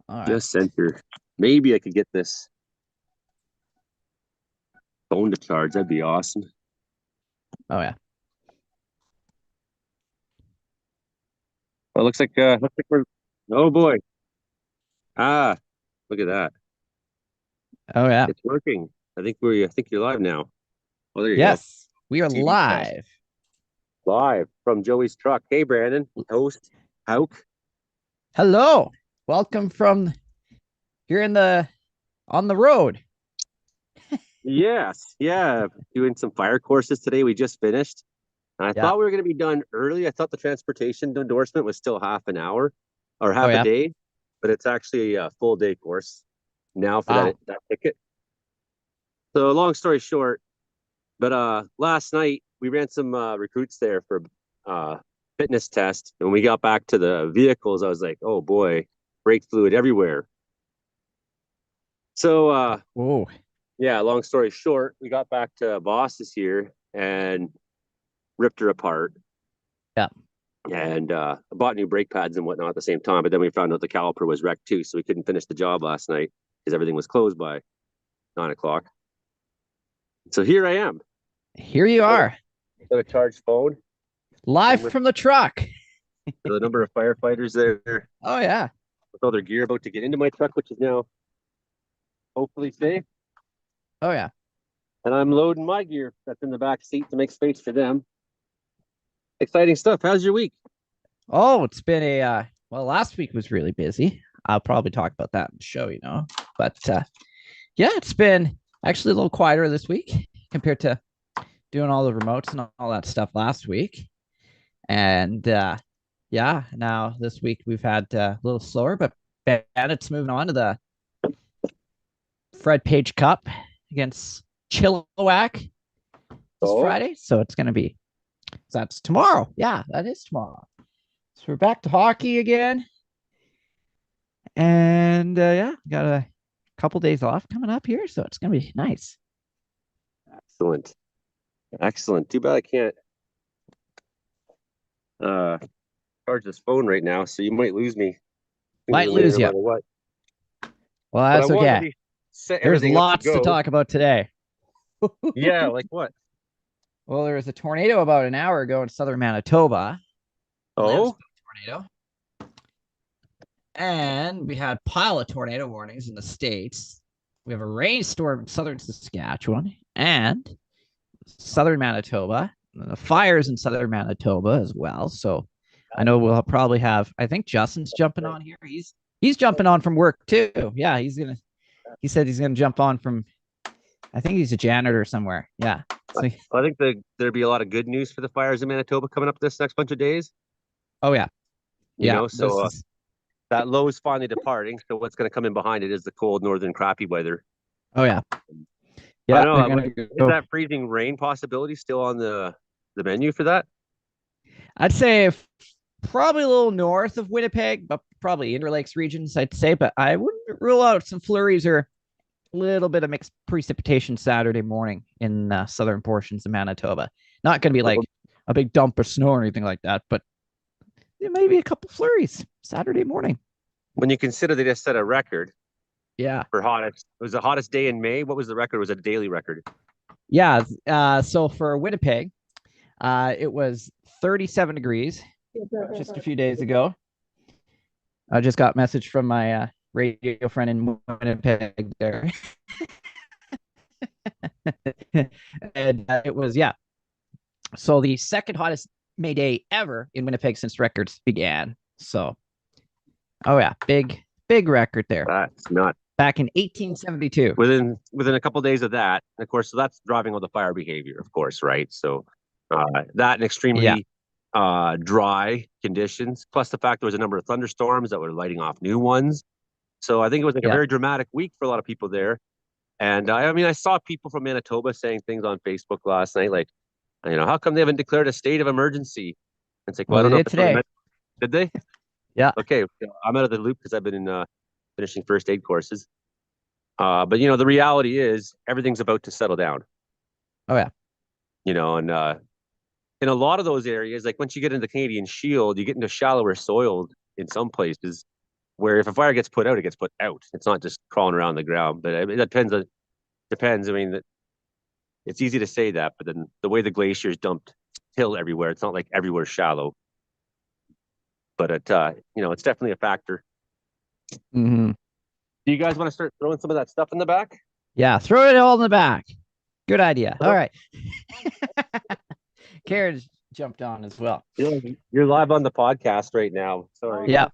All right. Just center. Maybe I could get this phone to charge. That'd be awesome. Oh yeah. Well, looks like we're. Oh boy. Ah, look at that. Oh yeah. It's working. I think you're live now. Oh, there you go. Yes, we are TV test live. live from Joey's truck. Hey, Brandon, host, Hauk. Hello. Welcome from here in the on the road. Yes, yeah. Doing some fire courses today. We just finished. And I Yeah. thought we were going to be done early. I thought the transportation endorsement was still half an hour or Oh half a yeah. day, but it's actually a full day course now for Wow. that ticket. So long story short, but last night we ran some recruits there for uh fitness test. And when we got back to the vehicles, I was like, oh boy, brake fluid everywhere. So Oh yeah, long story short, we got back to Boss here and ripped her apart. yeah. And bought new brake pads and whatnot at the same time. But then we found out the caliper was wrecked too, so we couldn't finish the job last night because everything was closed by 9 o'clock. So here I am. Here you are, Got a charged phone. live With from the truck. the number of firefighters there Oh yeah. with all their gear about to get into my truck, which is now hopefully safe. Oh yeah. And I'm loading my gear that's in the back seat to make space for them. Exciting stuff. How's your week? Oh, it's been a well, last week was really busy. I'll probably talk about that in the show, But yeah, it's been actually a little quieter this week compared to doing all the remotes and all that stuff last week. And yeah, now this week we've had a little slower, but Bandit's moving on to the Fred Page Cup against Chilliwack this Oh, Friday. So it's going to be, that's tomorrow. Yeah, that is tomorrow. So we're back to hockey again. And yeah, got a couple days off coming up here. So it's going to be nice. excellent. Excellent. Too bad I can't uh charge this phone right now, so you might lose me sooner Might than later lose no you. matter what. Well, But I that's wanted okay. to set There's everything up to lots to go. talk about today. Yeah, like what? Well, there was a tornado about an hour ago in southern Manitoba. Oh, Tornado. And we had pile of tornado warnings in the States. We have a rainstorm in southern Saskatchewan and southern Manitoba. The fires in southern Manitoba as well. So I know we'll probably have, I think Justin's jumping on here. He's jumping on from work too. Yeah, he said he's gonna jump on from, I think he's a janitor somewhere. Yeah. So I think there'd be a lot of good news for the fires in Manitoba coming up this next bunch of days. oh yeah. You Yeah. know, so This is that low is finally departing. So what's going to come in behind it is the cold northern crappy weather. oh yeah. I Yeah, know. they're gonna Is go. that freezing rain possibility still on the menu for that? I'd say probably a little north of Winnipeg, but probably Interlakes regions, I'd say. But I wouldn't rule out some flurries or a little bit of mixed precipitation Saturday morning in southern portions of Manitoba. Not going to be like a big dump of snow or anything like that, but there may be a couple flurries Saturday morning. When you consider they just set a record Yeah. for hottest, it was the hottest day in May. What was the record? Was it a daily record? Yeah. So for Winnipeg, it was 37 degrees just a few days ago. I just got a message from my radio friend in Winnipeg there. And it was, yeah. So the second hottest May Day ever in Winnipeg since records began. So, oh yeah, big record there. That's not Back in 1872. within a couple of days of that. And of course, so that's driving all the fire behavior, of course, right? So that and Yeah. extremely dry conditions, plus the fact there was a number of thunderstorms that were lighting off new ones. So I think it was like a Yeah. very dramatic week for a lot of people there. And I mean, I saw people from Manitoba saying things on Facebook last night, like, how come they haven't declared a state of emergency? And it's like, well, Well, I they don't know if did it's really today. meant. Did they? Yeah. Okay, I'm out of the loop because I've been in finishing first aid courses. But the reality is everything's about to settle down. Oh yeah. And in a lot of those areas, like once you get into the Canadian Shield, you get into shallower soil in some places. Where if a fire gets put out, it gets put out. It's not just crawling around the ground. But it depends. I mean, it's easy to say that, but then the way the glaciers dumped hill everywhere, it's not like everywhere's shallow. But it's definitely a factor. Mm-hmm. Do you guys want to start throwing some of that stuff in the back? Yeah, throw it all in the back. Good idea. All right. Karen's jumped on as well. You're live on the podcast right now. Sorry. Yeah.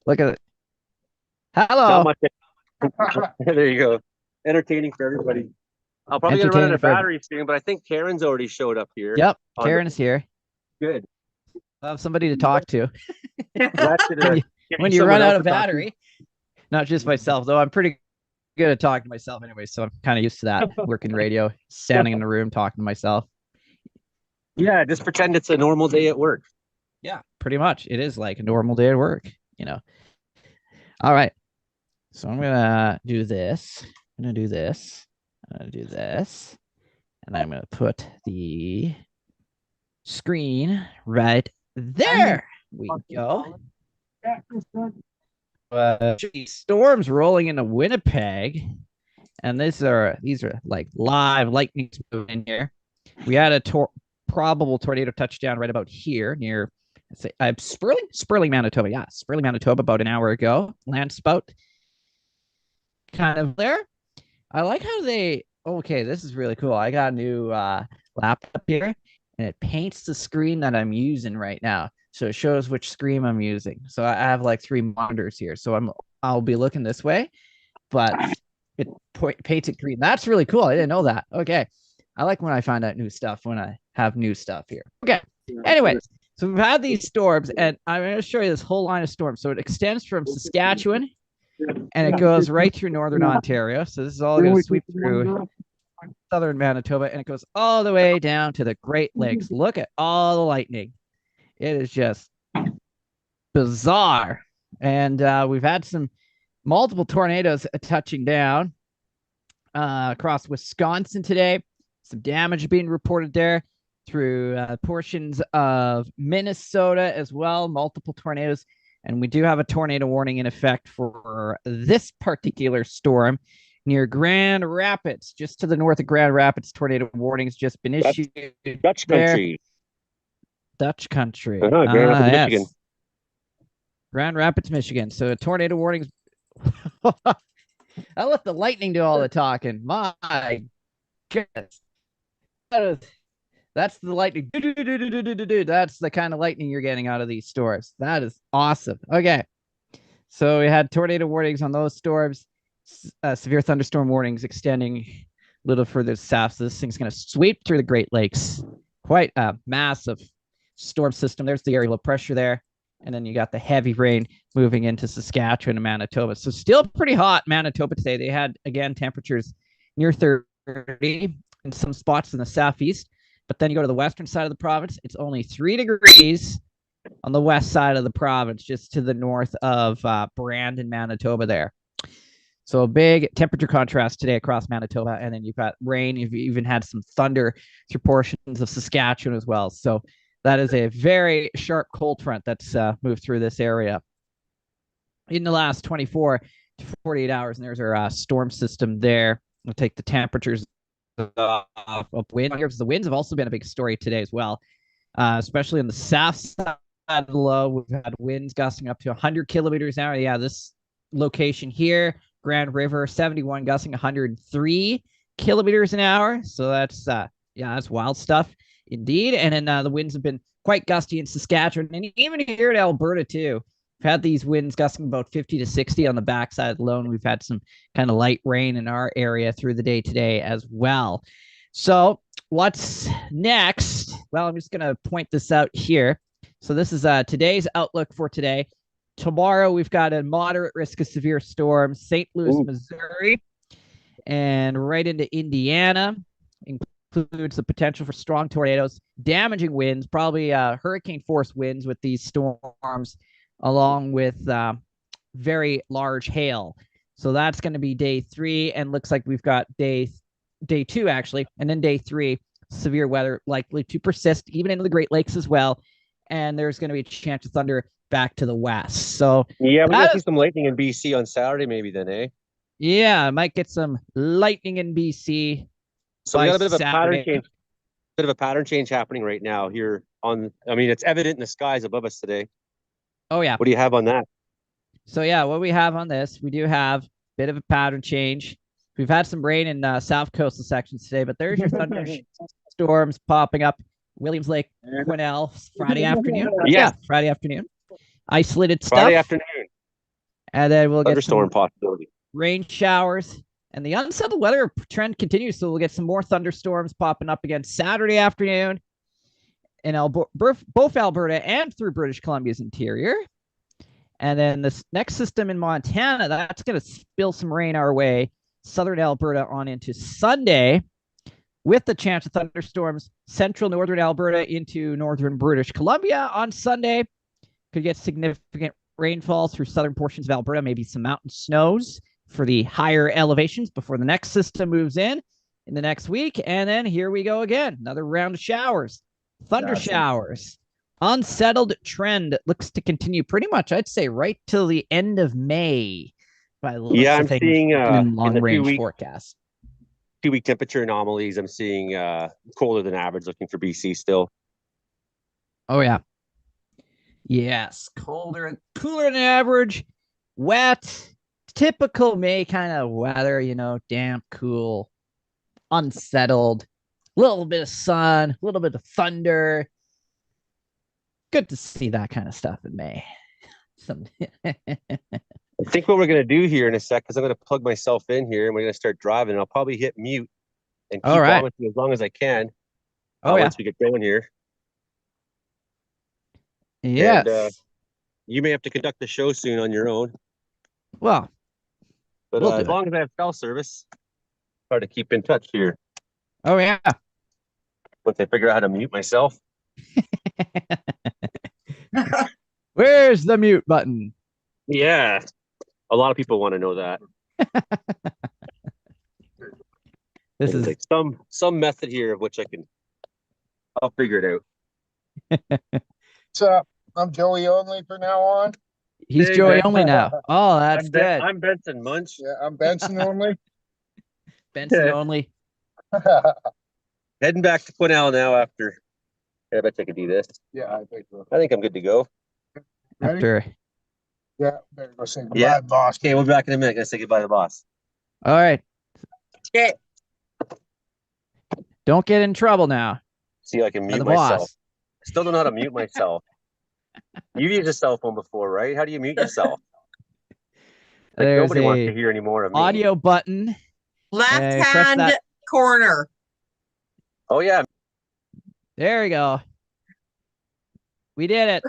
Look at it. Hello. Not much. There you go. Entertaining for everybody. I'll probably gonna run out of battery soon, but I think Karen's already showed up here. Yep, Karen's here. Good. I'll have somebody to talk to. when you run out of battery. Not just myself, though. I'm pretty good at talking to myself anyway, so I'm kind of used to that. Working radio, standing in the room, talking to myself. Yeah, just pretend it's a normal day at work. Yeah, pretty much. It is like a normal day at work, All right. So I'm going to do this. I'm going to do this. I'm going to do this. And I'm going to put the screen right there. We go. Storms rolling into Winnipeg. And these are like live lightning in here. We had a probable tornado touchdown right about here near Sperling, Manitoba. Yeah, Sperling, Manitoba, about an hour ago. Land spout kind of there. I like how okay, this is really cool. I got a new laptop here, and it paints the screen that I'm using right now. So it shows which screen I'm using. So I have like 3 monitors here. So I'll be looking this way, but it paints it green. That's really cool. I didn't know that. Okay. I like when I find out new stuff when I have new stuff here. Okay. Anyways, so we've had these storms, and I'm going to show you this whole line of storms. So it extends from Saskatchewan, and it goes right through northern Ontario. So this is all going to sweep through southern Manitoba, and it goes all the way down to the Great Lakes. Look at all the lightning. It is just bizarre. And we've had multiple tornadoes touching down across Wisconsin today. Some damage being reported there through portions of Minnesota as well. Multiple tornadoes. And we do have a tornado warning in effect for this particular storm near Grand Rapids, just to the north of Grand Rapids. Tornado warnings just been issued. Dutch country. Dutch country. Grand Rapids, Michigan. Grand Rapids, Michigan. So tornado warnings. I let the lightning do all the talking. My goodness. That's the lightning. That's the kind of lightning you're getting out of these storms. That is awesome. Okay. So we had tornado warnings on those storms. Severe thunderstorm warnings extending a little further south. So this thing's going to sweep through the Great Lakes. Quite a massive storm system. There's the area low pressure there. And then you got the heavy rain moving into Saskatchewan and Manitoba. So still pretty hot Manitoba today. They had, again, temperatures near 30 in some spots in the southeast. But then you go to the western side of the province, it's only 3 degrees on the west side of the province, just to the north of Brandon, Manitoba there. So a big temperature contrast today across Manitoba. And then you've got rain. You've even had some thunder through portions of Saskatchewan as well. So that is a very sharp cold front that's moved through this area in the last 24 to 48 hours. And there's our storm system there. We'll take the temperatures of wind. The winds have also been a big story today as well, especially on the south side of the low. We've had winds gusting up to 100 kilometers an hour. Yeah, this location here, Grand River, 71 gusting 103 kilometers an hour. So that's that's wild stuff indeed. And then the winds have been quite gusty in Saskatchewan, and even here in Alberta too. We've had these winds gusting about 50 to 60 on the backside alone. We've had some kind of light rain in our area through the day today as well. So what's next? Well, I'm just going to point this out here. So this is today's outlook for today. Tomorrow, we've got a moderate risk of severe storms, St. Louis, Missouri, and right into Indiana. Includes the potential for strong tornadoes, damaging winds, probably hurricane force winds with these storms, along with very large hail. So that's going to be day 3, and looks like we've got day 2 actually, and then day 3, severe weather likely to persist even into the Great Lakes as well. And there's going to be a chance of thunder back to the west. So Yeah, we're gonna that see is, some lightning in BC on Saturday, maybe then, eh? yeah, I might get some lightning in BC So we by got a bit of a pattern Saturday. change, happening right now here on. I mean, it's evident in the skies above us today. Oh yeah. What do you have on that? So yeah, what we have on this, we do have a bit of a pattern change. We've had some rain in south coastal sections today, but there's your thunderstorms popping up. Williams Lake, Quesnel, Friday afternoon. Yes, Yeah, Friday afternoon. Isolated Friday stuff, afternoon, and then we'll get thunderstorm some possibility. rain showers. And the unsettled weather trend continues, so we'll get some more thunderstorms popping up again Saturday afternoon in both Alberta and through British Columbia's interior. And then this next system in Montana, that's going to spill some rain our way, southern Alberta on into Sunday, with the chance of thunderstorms central northern Alberta into northern British Columbia on Sunday. Could get significant rainfall through southern portions of Alberta, maybe some mountain snows for the higher elevations before the next system moves in the next week. And then here we go again, another round of showers, thunder showers. Unsettled trend looks to continue pretty much, I'd say, right till the end of May by the Yeah, looks of I'm things seeing in in long the range forecasts. 2 week temperature anomalies. I'm seeing colder than average. Looking for BC still. Oh yeah. Yes, colder, cooler than average, wet, typical May kind of weather, damp, cool, unsettled, a little bit of sun, a little bit of thunder. Good to see that kind of stuff in May. Some I think what we're gonna do here in a sec, because I'm gonna plug myself in here and we're gonna start driving. I'll probably hit mute and All keep on right. with you as long as I can. Oh yeah. Once we get going here, and Yes. you may have to conduct the show soon on your own. Well, But we'll do as it. long as I have cell service, try to keep in touch here. Oh yeah. Once I figure out how to mute myself. Where's the mute button? Yeah, a lot of people want to know that. This There's is like some method here of which I'll figure it out. What's up? I'm Joey only for now on. he's Hey, Joey Ben. only now. Oh, that's good. I'm Benson Munch. Yeah, I'm Benson only. Benson only. Heading back to Quesnel now after. Yeah, I bet I could do this. Yeah, I think so. I think I'm good to go. Ready? After. Yeah, better go say goodbye, Yeah. boss. Okay, we'll be back in a minute. Gonna say goodbye to the boss. All right. Okay. Don't get in trouble now. See, I can mute The myself. boss. Still don't know how to mute myself. You've used a cell phone before, right? How do you mute yourself? Like There's nobody wants to a hear any more of me. audio button. Left press hand that. corner. Oh yeah. There we go. We did it.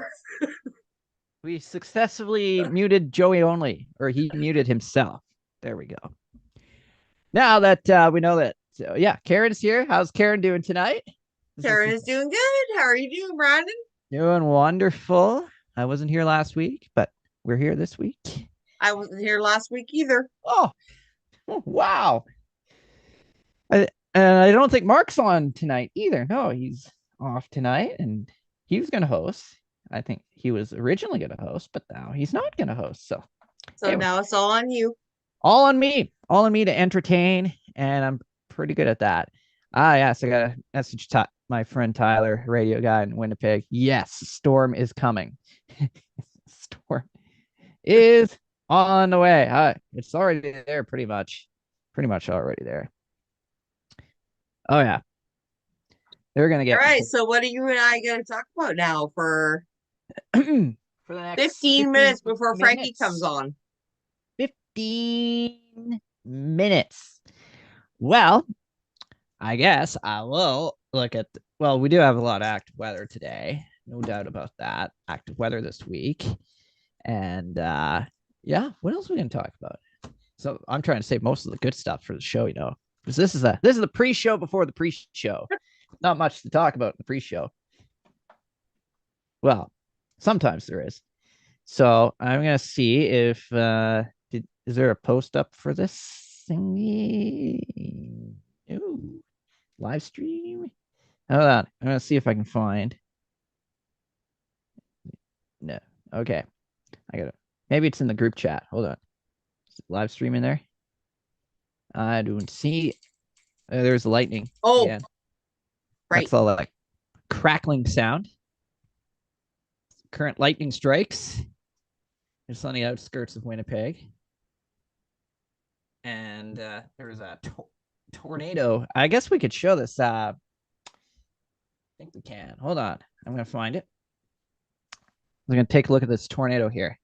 We successfully muted Joey only, or he muted himself. There we go. Now that we know that, so yeah, Karen's here. How's Karen doing tonight? Karen is doing good. How are you doing, Brandon? Doing wonderful. I wasn't here last week, but we're here this week. I wasn't here last week either. Oh, wow. And I don't think Mark's on tonight either. No, he's off tonight, and he was going to host. I think he was originally going to host, but now he's not going to host. So So anyway, now it's all on you. all on me to entertain, and I'm pretty good at that. Yes, I got a message to my friend Tyler, radio guy in Winnipeg. Yes, storm is coming. Storm is on the way. It's already there, pretty much already there. Oh yeah, they're gonna All get right. So what are you and I going to talk about now for for the next 15 minutes before Frankie minutes. comes on? 15 minutes. Well, I guess I will look at, well, we do have a lot of active weather today. No doubt about that. Active weather this week. And yeah, what else are we going to talk about? So I'm trying to save most of the good stuff for the show, because this is the pre-show before the pre-show. Not much to talk about in the pre-show. Well, sometimes there is. So I'm going to see if, is there a post up for this thingy? Ooh. Live stream. Hold on. I'm gonna see if I can find. No, Okay. I got it. Maybe it's in the group chat. Hold on. Is it live streaming there? I don't see. There's lightning. Oh, again. right. That's all like crackling sound. Current lightning strikes. It's on the outskirts of Winnipeg. And there's a tornado. I guess we could show this. I think we can. Hold on. I'm going to find it. We're going to take a look at this tornado here.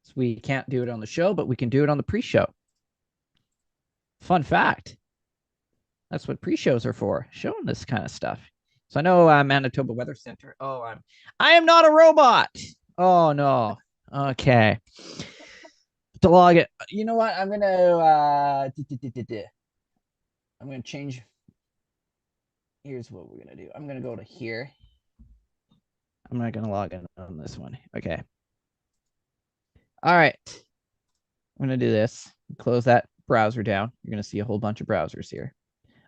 So we can't do it on the show, but we can do it on the pre-show. Fun fact. That's what pre-shows are for, showing this kind of stuff. So I know Manitoba Weather Center. Oh, I am not a robot. Oh no. Okay. To log it. You know what? I'm gonna change. Here's what we're gonna do. I'm gonna go to here. I'm not gonna log in on this one. Okay. All right. I'm gonna do this. Close that browser down. You're gonna see a whole bunch of browsers here.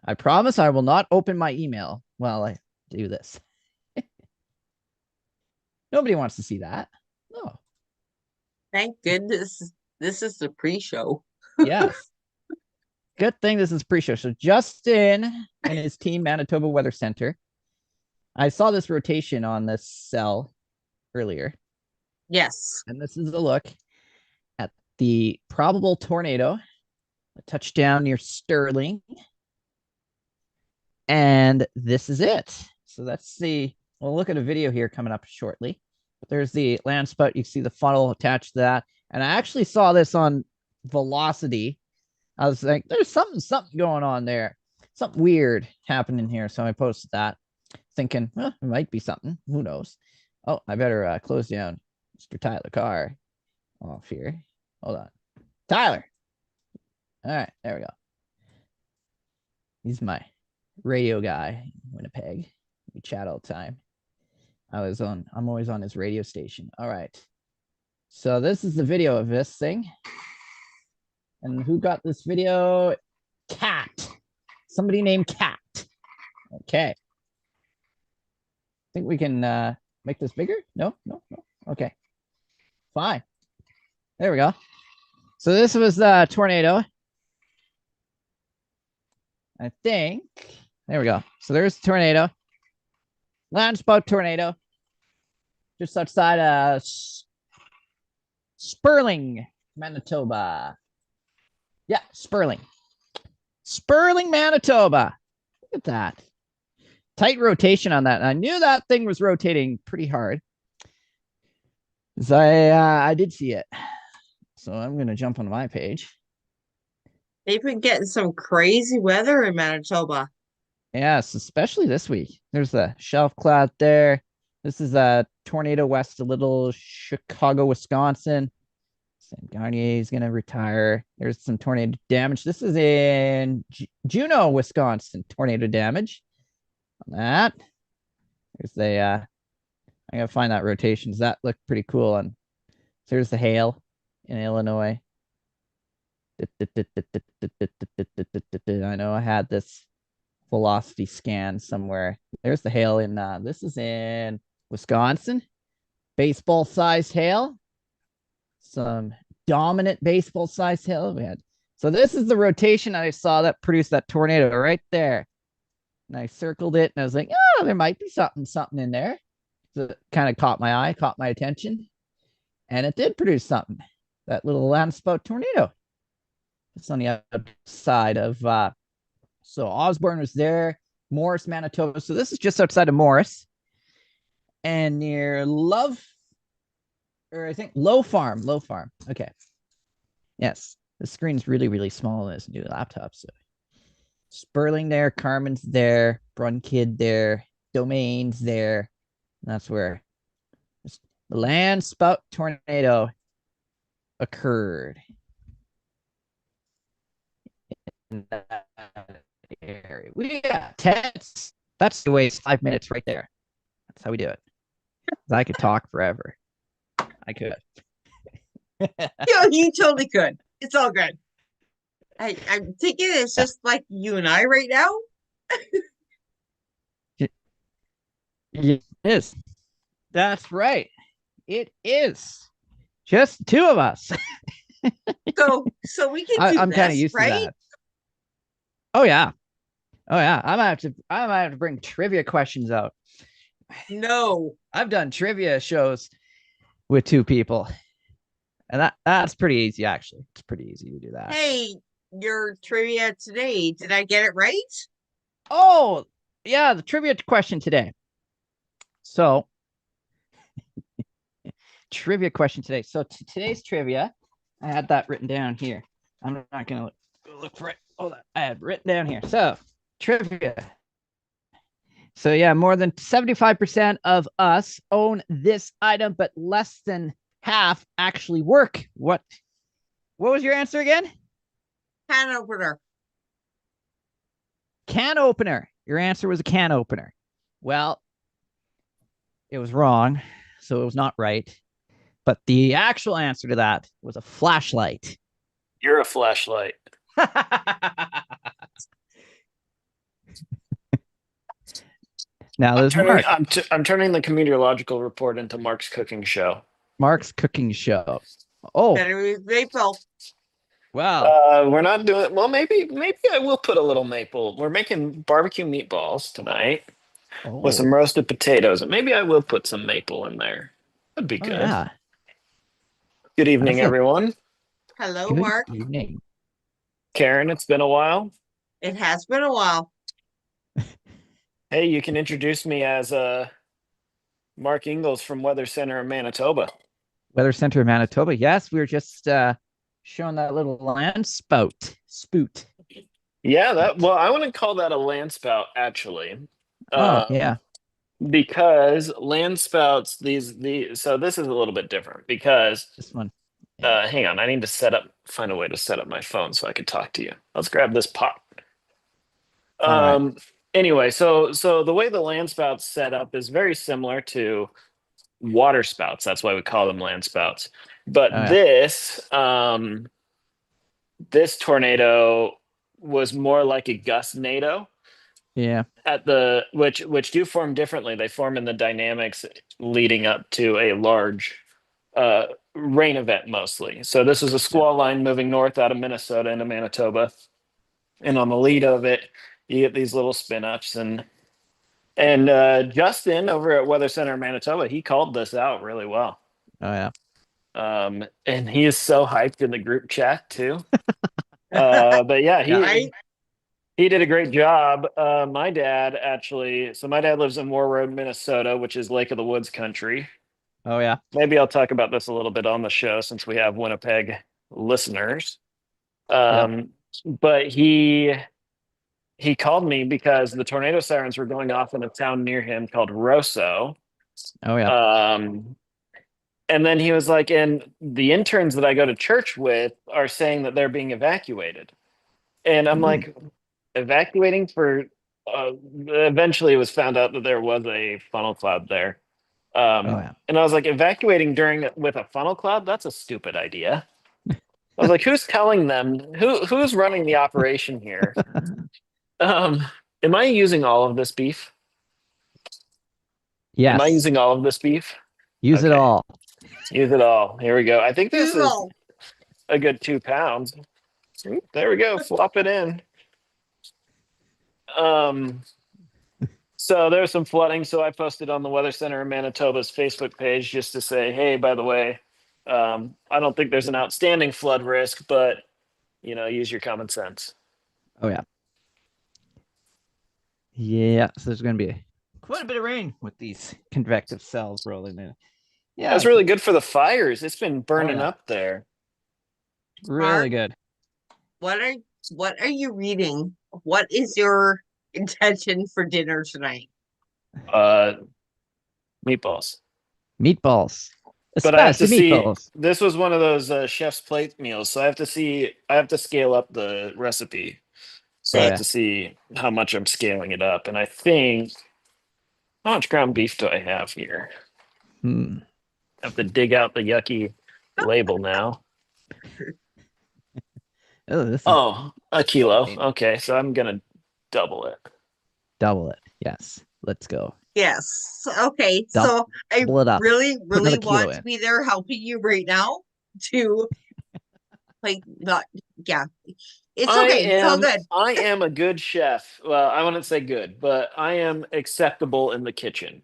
I promise I will not open my email while I do this. Nobody wants to see that. No. Thank goodness this is the pre-show. Yes. Good thing this is pre-show. So Justin and his team, Manitoba Weather Center. I saw this rotation on this cell earlier. Yes. And this is a look at the probable tornado, a touchdown near Sterling. And this is it. So let's see. We'll look at a video here coming up shortly. But there's the land spout. You see the funnel attached to that. And I actually saw this on Velocity. I was like, there's something going on there. Something weird happening here. So I posted that, thinking, well, it might be something. Who knows? Oh, I better close down Mr. Tyler Carr off here. Hold on. Tyler. All right, there we go. He's my radio guy in Winnipeg. We chat all the time. I'm always on his radio station. All right. So this is the video of this thing. And who got this video? Cat. Somebody named Cat. Okay. Think we can make this bigger? No. Okay. Fine. There we go. So this was the tornado. I think. There we go. So there's the tornado. Land spout tornado. Just outside Sperling, Manitoba. Yeah, Sperling. Sperling, Manitoba. Look at that. Tight rotation on that. I knew that thing was rotating pretty hard. So I did see it. So I'm going to jump on my page. They've been getting some crazy weather in Manitoba. Yes, especially this week. There's a shelf cloud there. This is a tornado west of Little Chicago, Wisconsin. Sam Garnier is going to retire. There's some tornado damage. This is in Juneau, Wisconsin. Tornado damage on that. There's the I gotta find that rotations. That looked pretty cool. And there's the hail in Illinois. I know I had this velocity scan somewhere. There's the hail in this is in Wisconsin. Baseball sized hail. Some dominant baseball sized hail we had. So this is the rotation I saw that produced that tornado right there. And I circled it and I was like, oh, there might be something in there. So it kind of caught my eye, caught my attention. And it did produce something. That little land spout tornado. It's on the outside of so Osborne was there, Morris, Manitoba. So this is just outside of Morris. And near Low Farm. Okay. Yes. The screen's really, really small on this new laptop. So Sperling there, Carmen's there, Brunkid there, Domain's there. And that's where the land spout tornado occurred. In that area. We got tents. That's the way it's 5 minutes right there. That's how we do it. I could talk forever. I could. You totally could. It's all good. I'm thinking it's just like you and I right now. It is. That's right. it is just two of us. So we can do I'm kind of this, used to right? that. Oh yeah. Oh yeah. I might have to bring trivia questions out. No. I've done trivia shows with two people. And that's pretty easy, actually. It's pretty easy to do that. Hey, your trivia today, did I get it right? Oh, yeah, the trivia question today. So, trivia question today. So, today's trivia, I had that written down here. I'm not going to look for it. Hold on. I had written down here. So, trivia. So, yeah, more than 75% of us own this item, but less than half actually work. What was your answer again? Can opener. Can opener. Your answer was a can opener. Well, it was wrong, so it was not right. But the actual answer to that was a flashlight. You're a flashlight. Now there's Mark. I'm turning the Comedeorological report into Mark's cooking show. Mark's cooking show. Oh, Better use maple. wow. We're not doing well. Maybe I will put a little maple. We're making barbecue meatballs tonight with some Oh, roasted potatoes, and maybe I will put some maple in there. That'd be oh good. yeah. Good evening, That's a everyone. Hello, good Mark. evening. Karen, it's been a while. It has been a while. Hey, you can introduce me as Mark Ingalls from Weather Center in Manitoba. Weather Center of Manitoba. Yes, we were just showing that little land spout. Yeah, I wouldn't call that a land spout actually. Oh, yeah. Because land spouts, so this is a little bit different because This one. Yeah. hang on, I need to find a way to set up my phone so I can talk to you. Let's grab this pot. All right. Anyway, so the way the land spout's set up is very similar to water spouts. That's why we call them land spouts. But Oh, yeah. this tornado was more like a gustnado Yeah. at the which do form differently. They form in the dynamics leading up to a large rain event mostly. So this is a squall line moving north out of Minnesota into Manitoba, and on the lead of it, you get these little spin ups and Justin over at Weather Center Manitoba, he called this out really well. Oh, yeah. And he is so hyped in the group chat too. But yeah, Right? he did a great job. My dad lives in War Road, Minnesota, which is Lake of the Woods country. Oh, yeah. Maybe I'll talk about this a little bit on the show since we have Winnipeg listeners. But he called me because the tornado sirens were going off in a town near him called Rosso. Oh, yeah. And then he was like, and the interns that I go to church with are saying that they're being evacuated. And I'm like, evacuating for eventually it was found out that there was a funnel cloud there. Oh, yeah. And I was like, evacuating with a funnel cloud, that's a stupid idea. I was like, who's telling them, who's running the operation here? Am I using all of this beef? Yes. Am I using all of this beef? Use it Okay. all. Use it all. Here we go. I think this is Google. a good 2 pounds. Oop, there we go. Flop it in. So there's some flooding. So I posted on the Weather Center in Manitoba's Facebook page just to say, hey, by the way, I don't think there's an outstanding flood risk, but use your common sense. Oh, yeah. Yeah. So there's going to be quite a bit of rain with these convective cells rolling in. Yeah. That's really good for the fires. It's been burning yeah. up there. Really Mark? good. What are you reading? What is your intention for dinner tonight? Meatballs. Meatballs. But I have to Spicy see. meatballs. This was one of those chef's plate meals, so I have to scale up the recipe. So I have to see how much I'm scaling it up. And I think, how much ground beef do I have here? I have to dig out the yucky label now. A kilo. Okay, so I'm gonna double it. Double it. Yes. Let's go. Yes. Okay. Dump So I it up. really, Put really another kilo want to in. be there helping you right now to like not yeah. It's okay. It's all good. I am a good chef. Well, I wouldn't say good, but I am acceptable in the kitchen.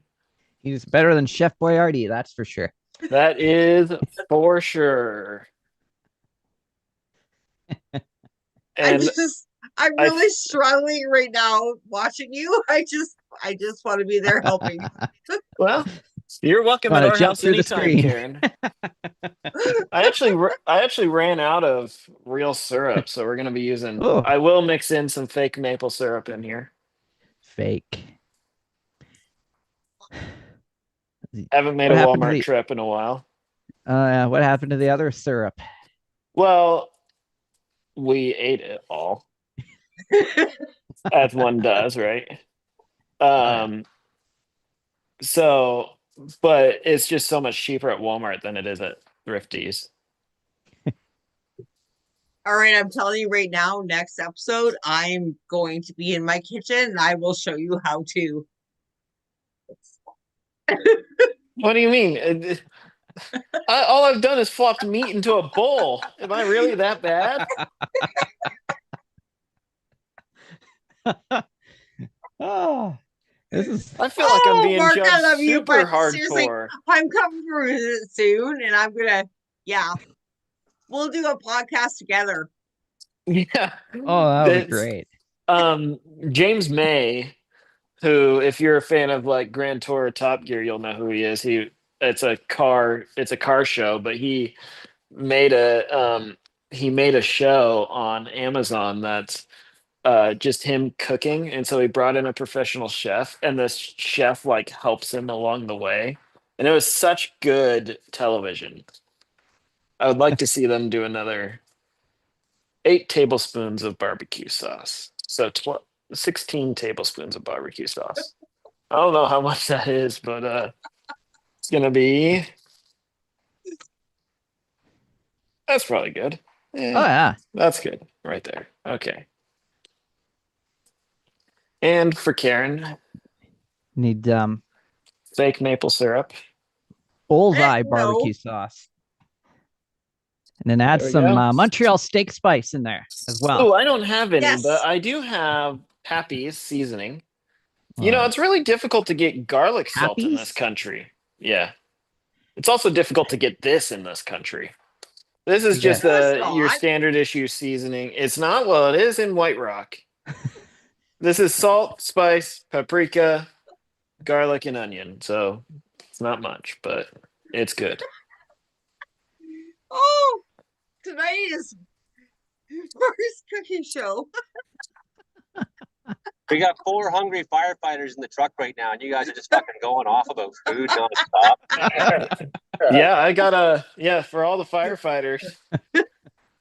He's better than Chef Boyardee, that's for sure. That is for sure. And I'm I really struggling right now watching you. I just want to be there helping. well, you're welcome at Wanna our jump house through the anytime, screen. Karen. I actually ran out of real syrup, so we're gonna be using. Oh, I will mix in some fake maple syrup in here. fake. Haven't made What a happened to Walmart the trip in a while. what happened to the other syrup? Well, we ate it all, as one does, right? Yeah. Um, so, but it's just so much cheaper at Walmart than it is at Thrifties. All right, I'm telling you right now, next episode, I'm going to be in my kitchen and I will show you how to. What do you mean? All I've done is flopped meat into a bowl. Am I really that bad? Oh, this is I feel like I'm being Mark, I judged love you, super but seriously, hardcore. I'm coming for it soon and I'm gonna, yeah, we'll do a podcast together. Yeah. oh, that would be That's great. James May, who, if you're a fan of like Grand Tour or Top Gear, you'll know who he is. It's a car show, but he made a show on Amazon that's just him cooking, and so he brought in a professional chef, and this chef like helps him along the way, and it was such good television. I would like to see them do another 8 tablespoons of barbecue sauce, so 16 tablespoons of barbecue sauce. I don't know how much that is, but it's gonna be. That's probably good. Oh yeah. That's good right there. Okay. And for Karen, Need fake maple syrup. bullseye No. barbecue sauce. And then add There we some go. Montreal steak spice in there as well. Oh, I don't have any, Yes. but I do have Happy's seasoning. You know, it's really difficult to get garlic salt in this Happy's? country. Yeah. It's also difficult to get this in this country. This is Yeah. just No, it's your not. standard issue seasoning. It's not, well, it is in White Rock. This is salt, spice, paprika, garlic, and onion. So it's not much, but it's good. Oh, tonight is first cooking show. We got 4 hungry firefighters in the truck right now, and you guys are just fucking going off about food nonstop. Yeah, for all the firefighters,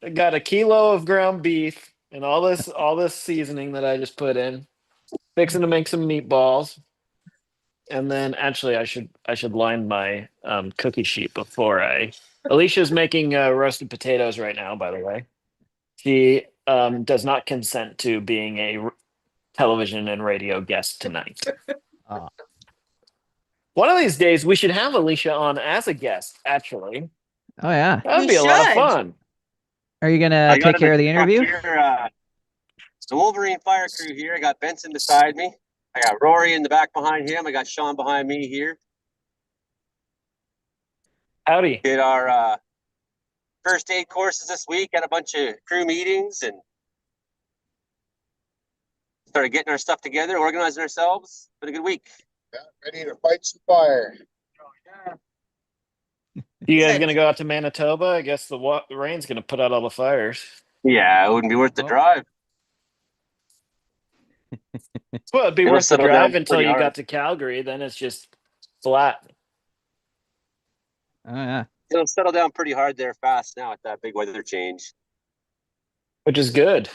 I got a kilo of ground beef and all this seasoning that I just put in. Fixing to make some meatballs. And then actually I should line my cookie sheet before I Alicia's making roasted potatoes right now, by the way. She does not consent to being a television and radio guest tonight. Oh. One of these days we should have Alicia on as a guest, actually. Oh yeah. That would We be a lot of should. fun. Are you gonna I got take care of the truck interview? Here, the Wolverine fire crew here. I got Benson beside me. I got Rory in the back behind him. I got Sean behind me here. Howdy. Did our first aid courses this week. Had a bunch of crew meetings and started getting our stuff together, organizing ourselves. Been a good week. Yeah, ready to fight some fire. You guys Good. gonna go out to Manitoba? I guess the rain's gonna put out all the fires. Yeah, it wouldn't be worth the Oh. drive. Well, it'd be It'll worth the settle down drive until pretty you hard. got to Calgary. Then it's just flat, Oh yeah. It'll settle down pretty hard there fast now with that big weather change. which is good.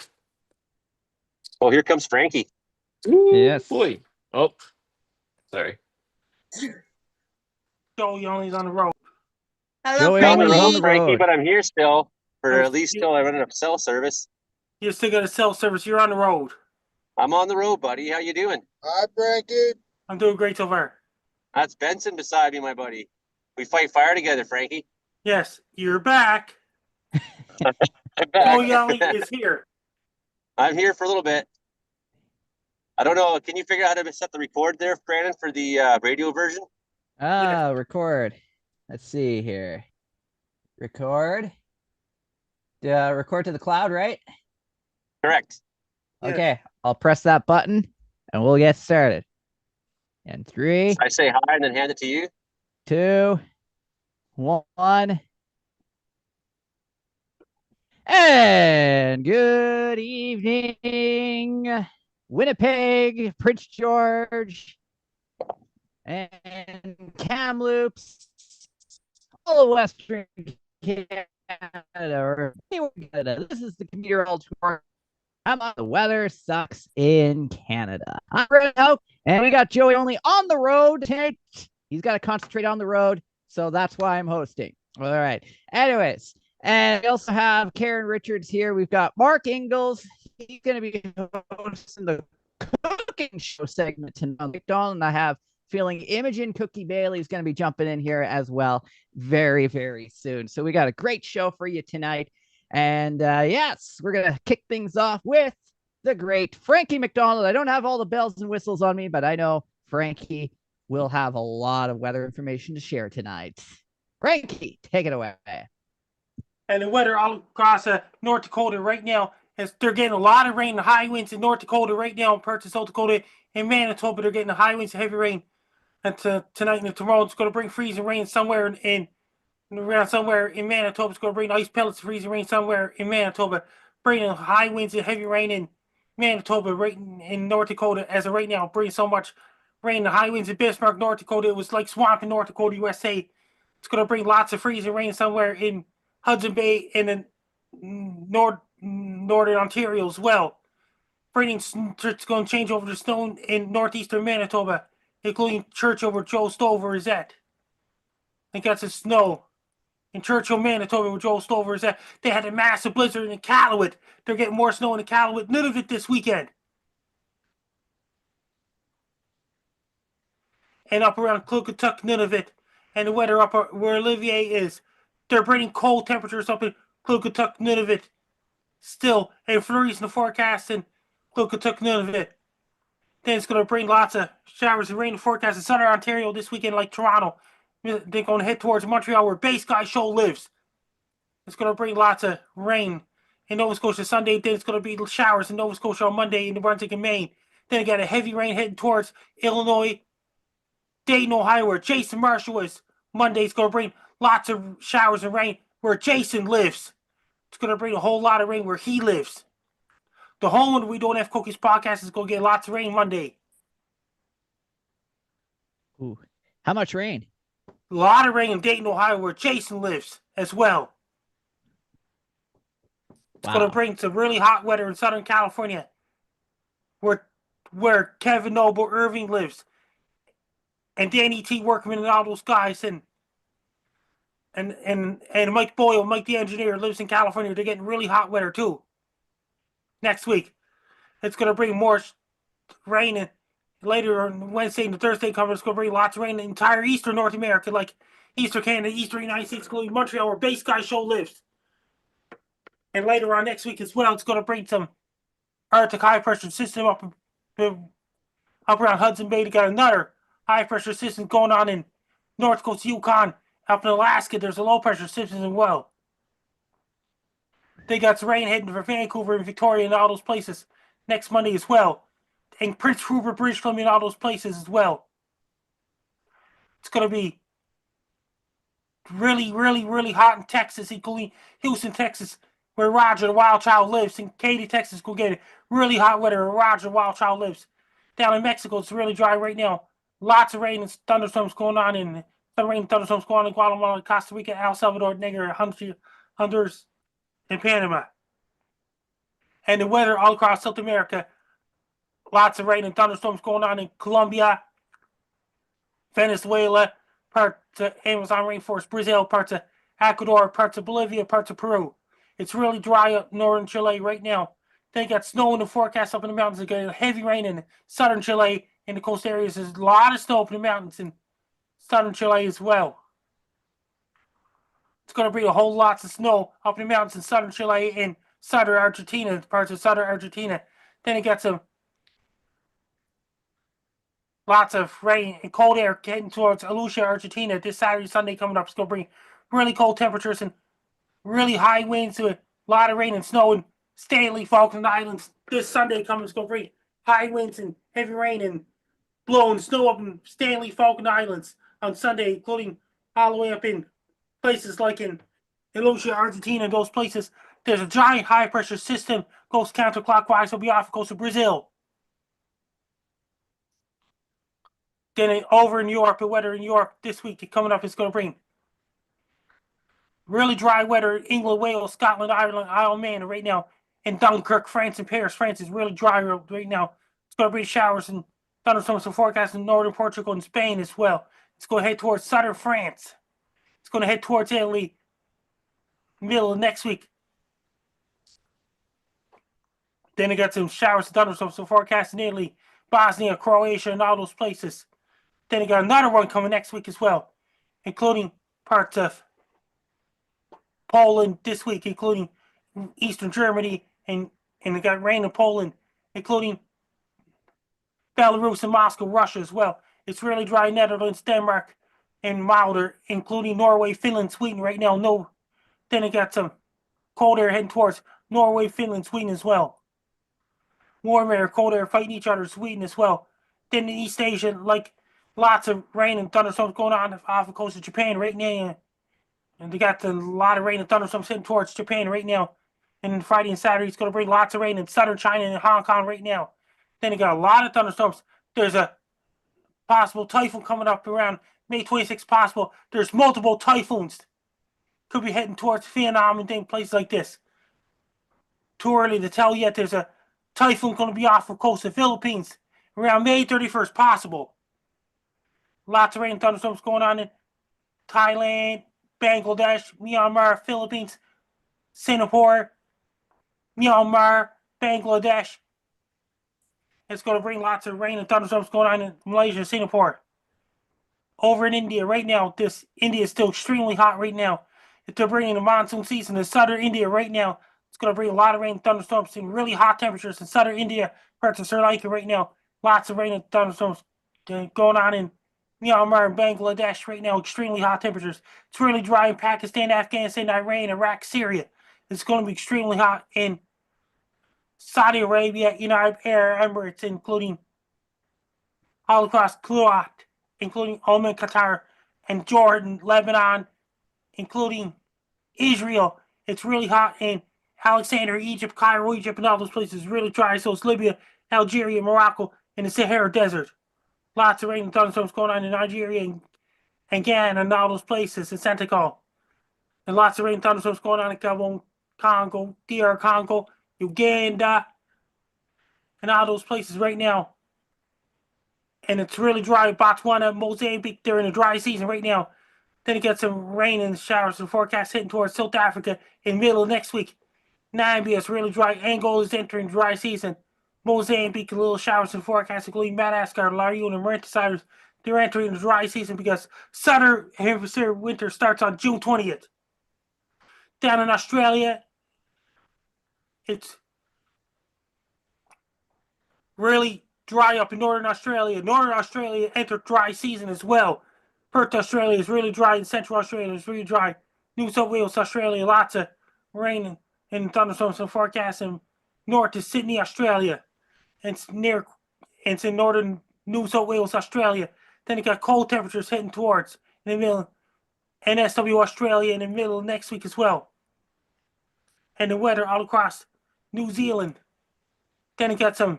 Oh, here comes Frankie. Ooh, Yes. boy. Oh, sorry. Joey only's on the road. Joey Hello, I'm on the Only's on road, the Frankie, road. but I'm here still. For Oh, at least you- till I run out of cell service. You're still got a cell service. You're on the road. I'm on the road, buddy. How you doing? Hi, Frankie. I'm doing great so far. That's Benson beside me, my buddy. We fight fire together, Frankie. Yes, you're back. I'm Joe back. Yelly is here. I'm here for a little bit. I don't know. Can you figure out how to set the record there, Brandon, for the radio version? Record. Let's see here. Record. Record to the cloud, right? Correct. Yes. Okay, I'll press that button and we'll get started. And 3, I say hi and then hand it to you. 2, 1. And good evening, Winnipeg, Prince George, and Kamloops, all of Western Canada, or anywhere in Canada. This is the Comedeorological. The weather sucks in Canada. I'm Brent Hope, and we got Joey only on the road tonight. He's got to concentrate on the road, so that's why I'm hosting. All right. Anyways, and we also have Karen Richards here. We've got Mark Ingalls. He's going to be hosting the cooking show segment tonight. McDonald, and I have feeling Imogen Cookie Bailey is going to be jumping in here as well very, very soon. So we got a great show for you tonight. And yes, we're going to kick things off with the great Frankie McDonald. I don't have all the bells and whistles on me, but I know Frankie will have a lot of weather information to share tonight. Frankie, take it away. And the weather all across North Dakota right now is they're getting a lot of rain and high winds in North Dakota right now, in parts of South Dakota and Manitoba. They're getting the high winds and heavy rain. And tonight and tomorrow, it's going to bring freezing rain somewhere in Manitoba. It's going to bring ice pellets, freezing rain somewhere in Manitoba, bringing high winds and heavy rain in Manitoba, right in North Dakota. As of right now, bringing so much rain and high winds in Bismarck, North Dakota. It was like swamp in North Dakota, USA. It's going to bring lots of freezing rain somewhere in Hudson Bay and in northern Ontario as well. It's going to change over to snow in northeastern Manitoba, including Churchill, where Joe Stover is at. I think that's a snow. In Churchill, Manitoba, where Joe Stover is at. They had a massive blizzard in Iqaluit. They're getting more snow in Iqaluit. None of it this weekend. And up around Klukatuk, none of it. And the weather up where Olivier is, they're bringing cold temperatures up in Klukatuk, none of it. Still, and flurries in the forecast in Klukatuk, none of it. Then it's going to bring lots of showers and rain in the forecast in southern Ontario this weekend, like Toronto. They're going to head towards Montreal, where Base Guy Show lives. It's going to bring lots of rain in Nova Scotia Sunday. Then it's going to be showers in Nova Scotia on Monday in New Brunswick and Maine. Then again, a heavy rain heading towards Illinois, Dayton, Ohio, where Jason Marshall is. Monday it's going to bring lots of showers and rain where Jason lives. It's going to bring a whole lot of rain where he lives. The home when we don't have cookies podcast is going to get lots of rain Monday. Ooh, how much rain? A lot of rain in Dayton, Ohio, where Jason lives as well. It's going to bring some really hot weather in Southern California, where Kevin Noble Irving lives, and Danny T. Workman and all those guys, and Mike Boyle, Mike the engineer, lives in California. They're getting really hot weather too. Next week, it's going to bring more rain, and later on Wednesday and the Thursday coming, it's going to bring lots of rain in the entire Eastern North America, like Eastern Canada, Eastern United States, including Montreal, where Base Guy Show lives. And later on next week as well, it's going to bring some Arctic high pressure system up around Hudson Bay. They got another high pressure system going on in North Coast Yukon. Up in Alaska, there's a low pressure system as well. They got some rain heading for Vancouver and Victoria and all those places next Monday as well. And Prince Rupert, British Columbia, and all those places as well. It's going to be really, really, really hot in Texas, including Houston, Texas, where Roger the Wild Child lives. And Katy, Texas, will get really hot weather where Roger the Wild Child lives. Down in Mexico, it's really dry right now. Lots of rain and thunderstorms going on in thunderstorms going on in Guatemala, Costa Rica, El Salvador, Niger, Honduras, and Panama. And the weather all across South America. Lots of rain and thunderstorms going on in Colombia, Venezuela, parts of Amazon rainforest, Brazil, parts of Ecuador, parts of Bolivia, parts of Peru. It's really dry up northern Chile right now. They got snow in the forecast up in the mountains. They got heavy rain in southern Chile in the coast areas. There's a lot of snow up in the mountains in southern Chile as well. It's going to bring a whole lots of snow up in the mountains in southern Chile and southern Argentina, parts of southern Argentina. Then it got some lots of rain and cold air getting towards Alucia, Argentina this Saturday, Sunday coming up. It's going to bring really cold temperatures and really high winds to a lot of rain and snow in Stanley, Falkland Islands. This Sunday coming is going to bring high winds and heavy rain and blowing snow up in Stanley, Falkland Islands on Sunday, including all the way up in places like in Alucia, Argentina, and those places. There's a giant high pressure system goes counterclockwise. It'll be off the coast of Brazil. Then over in Europe, the weather in Europe this week coming up is going to bring really dry weather in England, Wales, Scotland, Ireland, Isle of Man right now. In Dunkirk, France, and Paris, France is really dry right now. It's going to bring showers and thunderstorms and forecasts in northern Portugal and Spain as well. It's going to head towards southern France. It's going to head towards Italy middle of next week. Then it got some showers and thunderstorms and forecasts in Italy, Bosnia, Croatia, and all those places. Then it got another one coming next week as well, including parts of Poland this week, including eastern Germany, and it got rain in Poland, including Belarus and Moscow, Russia as well. It's really dry in Netherlands, Denmark, and milder, including Norway, Finland, Sweden right now. No, then it got some cold air heading towards Norway, Finland, Sweden as well. Warm air, cold air fighting each other, Sweden as well. Then in East Asia, like lots of rain and thunderstorms going on off the coast of Japan right now. And they got a lot of rain and thunderstorms heading towards Japan right now. And Friday and Saturday, it's going to bring lots of rain in southern China and Hong Kong right now. Then they got a lot of thunderstorms. There's a possible typhoon coming up around May 26th possible. There's multiple typhoons. Could be heading towards Vietnam and then places like this. Too early to tell yet. There's a typhoon going to be off the coast of the Philippines around May 31st possible. Lots of rain and thunderstorms going on in Thailand, Bangladesh, Myanmar, Philippines, Singapore, Myanmar, Bangladesh. It's going to bring lots of rain and thunderstorms going on in Malaysia, Singapore. Over in India right now, India is still extremely hot right now. If they're bringing the monsoon season to southern India right now, it's going to bring a lot of rain and thunderstorms and really hot temperatures in southern India, parts of Sri Lanka right now. Lots of rain and thunderstorms going on in Myanmar and Bangladesh right now, extremely hot temperatures. It's really dry in Pakistan, Afghanistan, Iran, Iraq, Syria. It's going to be extremely hot in Saudi Arabia, United Arab Emirates, including all across Kuwait, including Oman, Qatar, and Jordan, Lebanon, including Israel. It's really hot in Alexandria, Egypt, Cairo, Egypt, and all those places. Really dry. So it's Libya, Algeria, Morocco, and the Sahara Desert. Lots of rain and thunderstorms going on in Nigeria and Ghana and all those places in Senegal. And lots of rain and thunderstorms going on in Gabon, Congo, DR Congo, Uganda, and all those places right now. And it's really dry in Botswana, Mozambique. They're in a dry season right now. Then it gets some rain and showers and forecast heading towards South Africa in the middle of next week. Namibia is really dry. Angola is entering dry season. Mozambique, little showers and forecasts, including Madagascar, La Reunion, and Mauritius Islands. They're entering the dry season because southern hemisphere winter starts on June 20th. Down in Australia, it's really dry up in northern Australia. Northern Australia entered dry season as well. Perth, Australia is really dry, and Central Australia is really dry. New South Wales, Australia, lots of rain and thunderstorms and forecasts. And north to Sydney, Australia. It's in northern New South Wales, Australia. Then it got cold temperatures heading towards in the middle, NSW, Australia, in the middle of next week as well. And the weather all across New Zealand. Then it got some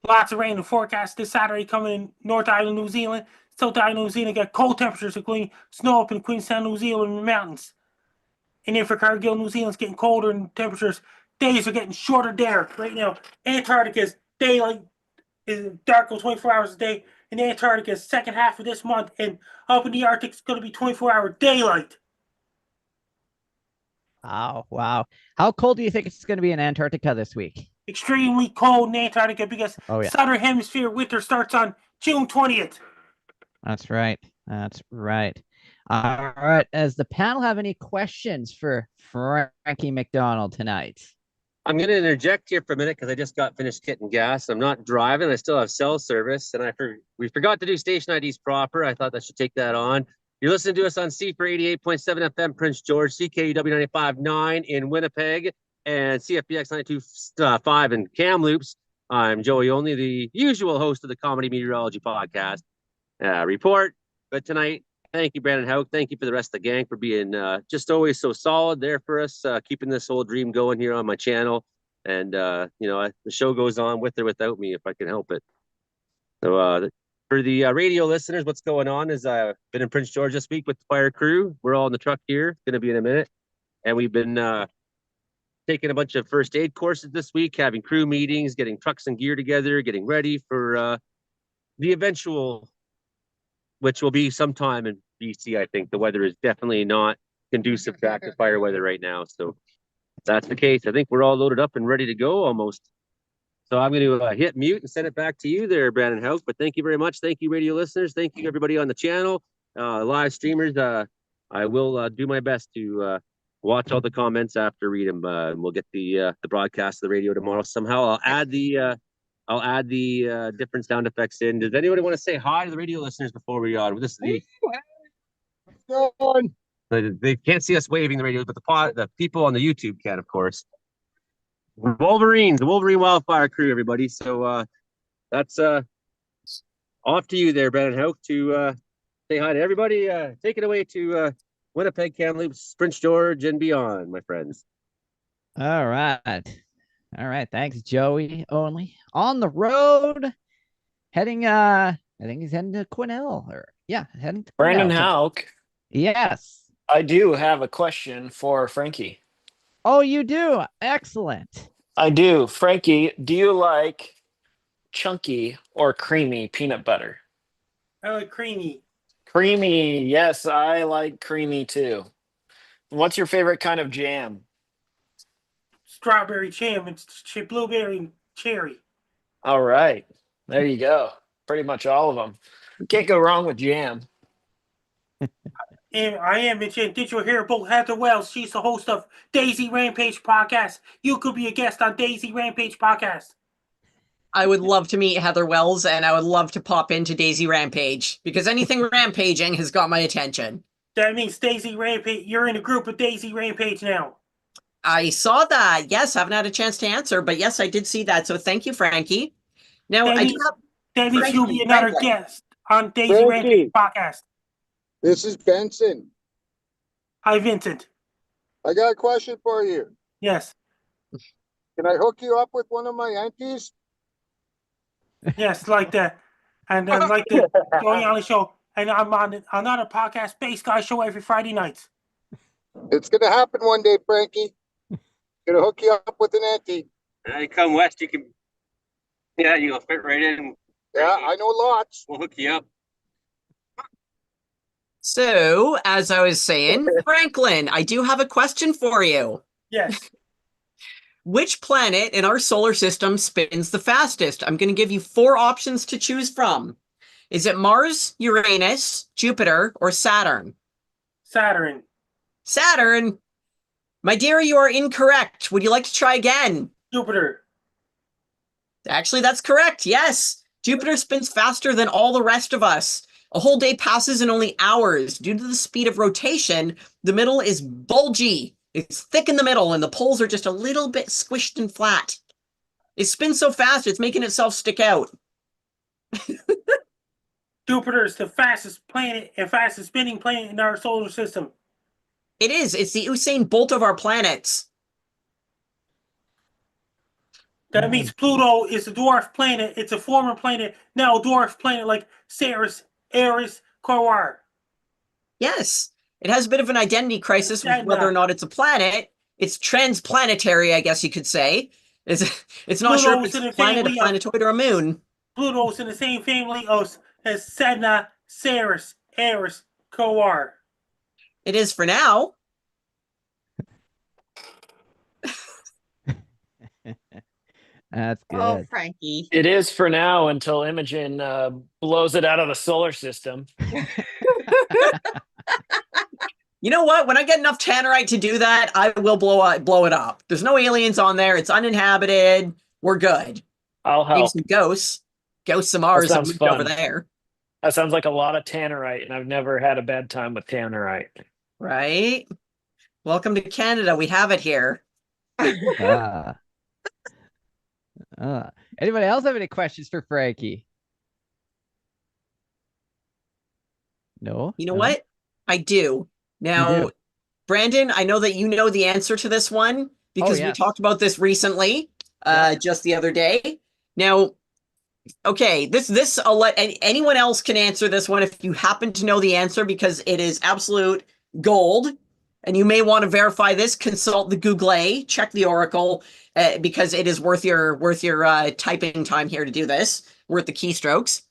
lots of rain and forecast this Saturday coming in North Island, New Zealand. South Island, New Zealand got cold temperatures, including snow up in Queenstown, New Zealand, in the mountains. And then for Cargill, New Zealand's getting colder and temperatures. Days are getting shorter there right now. Antarctica's daylight is dark 24 hours a day. In Antarctica's second half of this month, and up in the Arctic, it's going to be 24-hour daylight. Wow. How cold do you think it's going to be in Antarctica this week? extremely cold in Antarctica because Oh, yeah. Southern Hemisphere winter starts on June 20th. That's right. That's right. All right. Does the panel have any questions for Frankie McDonald tonight? I'm going to interject here for a minute because I just got finished getting gas. I'm not driving. I still have cell service, and we forgot to do station IDs proper. I thought I should take that on. You're listening to us on C for 88.7 FM Prince George, CKUW 95.9 in Winnipeg, and CFBX 92.5 in Kamloops. I'm Joey Only, the usual host of the Comedy Meteorology Podcast report. But tonight, thank you, Brandon Hauk. Thank you for the rest of the gang for being just always so solid there for us, keeping this whole dream going here on my channel. And, the show goes on with or without me if I can help it. So for the radio listeners, what's going on is I've been in Prince George this week with the fire crew. We're all in the truck here. Going to be in a minute. And we've been taking a bunch of first aid courses this week, having crew meetings, getting trucks and gear together, getting ready for the eventual, which will be sometime in BC. I think the weather is definitely not conducive to active fire weather right now. So if that's the case, I think we're all loaded up and ready to go almost. So I'm going to hit mute and send it back to you there, Brandon Hauk. But thank you very much. Thank you, radio listeners. Thank you, everybody on the channel, live streamers. I will do my best to watch all the comments after read them. We'll get the broadcast of the radio tomorrow. Somehow I'll add the different sound effects in. Does anybody want to say hi to the radio listeners before we on? This is they can't see us waving the radio, but the people on the YouTube can, of course. The Wolverine Wildfire Crew, everybody. So that's off to you there, Brandon Hauk, to say hi to everybody. Take it away to Winnipeg, Kamloops, Prince George, and beyond, my friends. All right. All right. Thanks, Joey Only. On the road, heading I think he's heading to Quesnel, heading to Brandon Quesnel. Hauk, Yes. I do have a question for Frankie. Oh, you do? Excellent. I do. Frankie, do you like chunky or creamy peanut butter? I like creamy. Creamy. Yes, I like creamy too. What's your favorite kind of jam? Strawberry jam and blueberry and cherry. All right. There you go. Pretty much all of them. Can't go wrong with jam. And I am Mitchell. Did you hear about Heather Wells? She's the host of Daisy Rampage Podcast. You could be a guest on Daisy Rampage Podcast. I would love to meet Heather Wells, and I would love to pop into Daisy Rampage, because anything rampaging has got my attention. That means Daisy Rampage. You're in a group with Daisy Rampage now. I saw that. Yes, haven't had a chance to answer, but yes, I did see that. So thank you, Frankie. Now, That means you'll be another guest on Daisy Rampage Podcast. This is Benson. Hi, Vincent. I got a question for you. Yes. Can I hook you up with one of my aunties? Yes, like that. And like the Joey Only show. And I'm on another podcast, Base Guy Show, every Friday nights. It's going to happen one day, Frankie. Going to hook you up with an auntie. You come west, you can, you'll fit right in. Yeah, I know lots. We'll hook you up. So, as I was saying, Franklin, I do have a question for you. Yes. Which planet in our solar system spins the fastest? I'm going to give you 4 options to choose from. Is it Mars, Uranus, Jupiter, or Saturn? Saturn. Saturn? My dear, you are incorrect. Would you like to try again? Jupiter. Actually, that's correct. Yes. Jupiter spins faster than all the rest of us. A whole day passes in only hours. Due to the speed of rotation, the middle is bulgy. It's thick in the middle, and the poles are just a little bit squished and flat. It spins so fast, it's making itself stick out. Jupiter is the fastest planet and fastest spinning planet in our solar system. It is. It's the Usain Bolt of our planets. That means Pluto is a dwarf planet. It's a former planet, now a dwarf planet like Ceres, Eris, Quaoar. Yes. It has a bit of an identity crisis with whether or not it's a planet. It's transplanetary, I guess you could say. It's not sure if it's a planet, a planetoid, or a moon. Pluto's in the same family as Sedna, Ceres, Eris, Quaoar. It is for now. That's Oh, good. Frankie. It is for now until Imogen blows it out of the solar system. You know what? When I get enough tannerite to do that, I will blow it up. There's no aliens on there. It's uninhabited. We're good. I'll Maybe help. some ghosts. Ghosts of Mars have sounds moved over fun. there. That sounds like a lot of tannerite, and I've never had a bad time with tannerite. Right? Welcome to Canada. We have it here. Ah. Anybody else have any questions for Frankie? No? You know No? what? I do. Now, do? Brandon, I know that you know the answer to this one because we yes. talked about this recently, Yeah. just the other day. Now, okay, this I'll let anyone else can answer this one if you happen to know the answer because it is absolute gold. And you may want to verify this. Consult the Google, check the Oracle, because it is worth your typing time here to do this. Worth the keystrokes.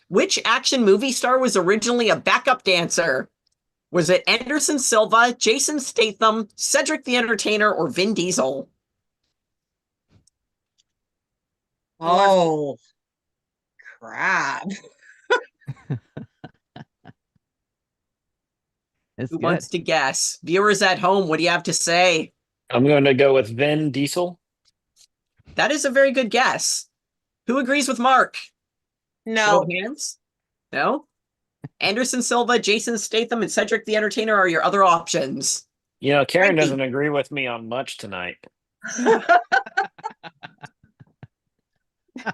Which action movie star was originally a backup dancer? Was it Anderson Silva, Jason Statham, Cedric the Entertainer, or Vin Diesel? Oh, crap. It's Who good. wants to guess? Viewers at home, what do you have to say? I'm going to go with Vin Diesel. That is a very good guess. Who agrees with Mark? Show No. of hands? No? Anderson Silva, Jason Statham, and Cedric the Entertainer are your other options. You know, Karen Frankie. doesn't agree with me on much tonight.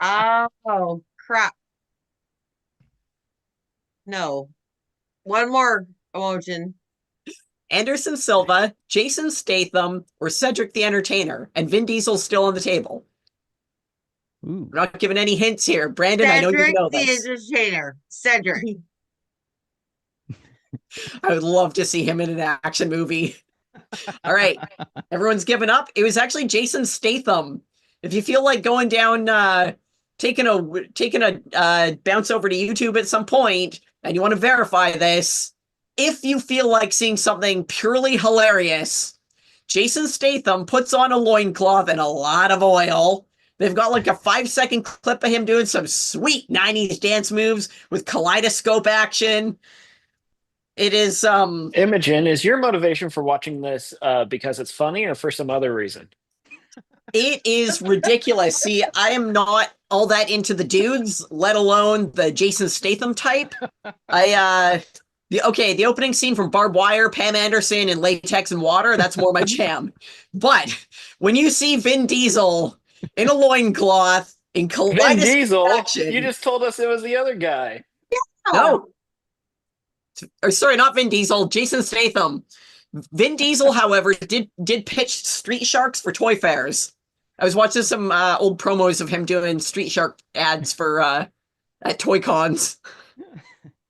Oh, crap. No. One more emotion. Anderson Silva, Jason Statham, or Cedric the Entertainer. And Vin Diesel's still on the table. Ooh. We're not giving any hints here. Brandon, I know you know the this. Entertainer. Cedric. I would love to see him in an action movie. All right. Everyone's given up. It was actually Jason Statham. If you feel like going down, taking a bounce over to YouTube at some point, and you want to verify this, if you feel like seeing something purely hilarious, Jason Statham puts on a loincloth and a lot of oil. They've got like a 5-second clip of him doing some sweet 90s dance moves with kaleidoscope action. It is Imogen, is your motivation for watching this because it's funny or for some other reason? It is ridiculous. See, I am not all that into the dudes, let alone the Jason Statham type. The opening scene from Barbed Wire, Pam Anderson in latex and water, that's more my jam. But when you see Vin Diesel in a loincloth in Vin kaleidoscope Diesel? action, You just told us it was the other guy. no. Or sorry, not Vin Diesel, Jason Statham. Vin Diesel, however, did pitch Street Sharks for toy fairs. I was watching some old promos of him doing Street Shark ads for at toy cons.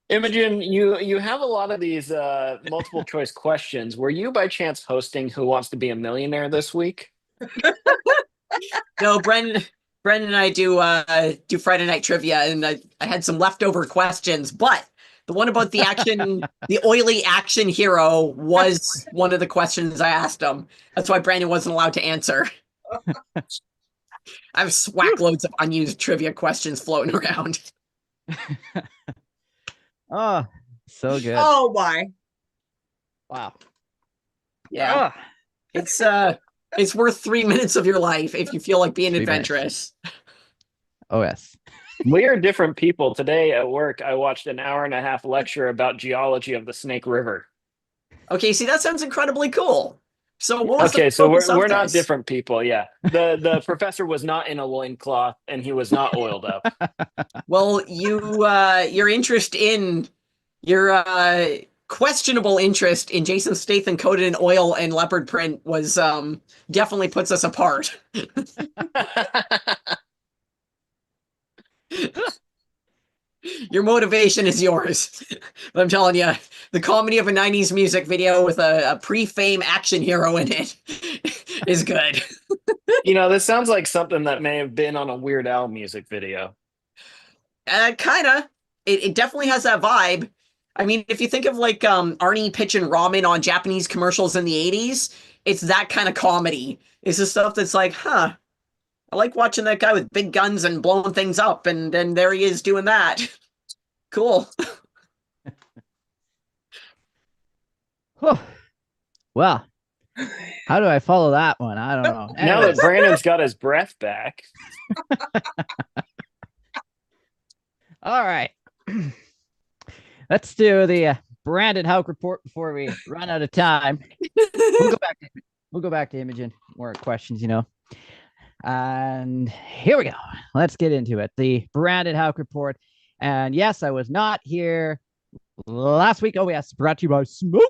Imogen, you have a lot of these multiple choice questions. Were you by chance hosting Who Wants to Be a Millionaire this week? No, Brendan and I do Friday night trivia, and I had some leftover questions, but the one about the action, the oily action hero was one of the questions I asked him. That's why Brandon wasn't allowed to answer. I have swack loads of unused trivia questions floating around. Oh, so good. Oh, my. Wow. Yeah. It's worth 3 minutes of your life if you feel like being 3 adventurous. Oh, yes. We are different people. Today at work, I watched an 1.5 hour lecture about geology of the Snake River. Okay, see, that sounds incredibly cool. So what was Okay, the so focus of we're not this? different people. Yeah, the professor was not in a loincloth and he was not oiled up. Well, your interest in your questionable interest in Jason Statham coated in oil and leopard print was definitely puts us apart. Your motivation is yours. But I'm telling you, the comedy of a 90s music video with a pre-fame action hero in it is good. You know, this sounds like something that may have been on a Weird Al music video. Kinda. It definitely has that vibe. I mean, if you think of like Arnie pitching ramen on Japanese commercials in the 80s, it's that kind of comedy. It's the stuff that's like, huh, I like watching that guy with big guns and blowing things up, and then there he is doing that. Cool. Well, how do I follow that one? I don't know. Now that Anyways, Brandon's got his breath back. all right. Let's do the Brandon Hauk report before we run out of time. We'll go back to Imogen. More questions, And here we go. Let's get into it. The Brandon Hauk report. And yes, I was not here last week. Oh, yes. Brought to you by Smoking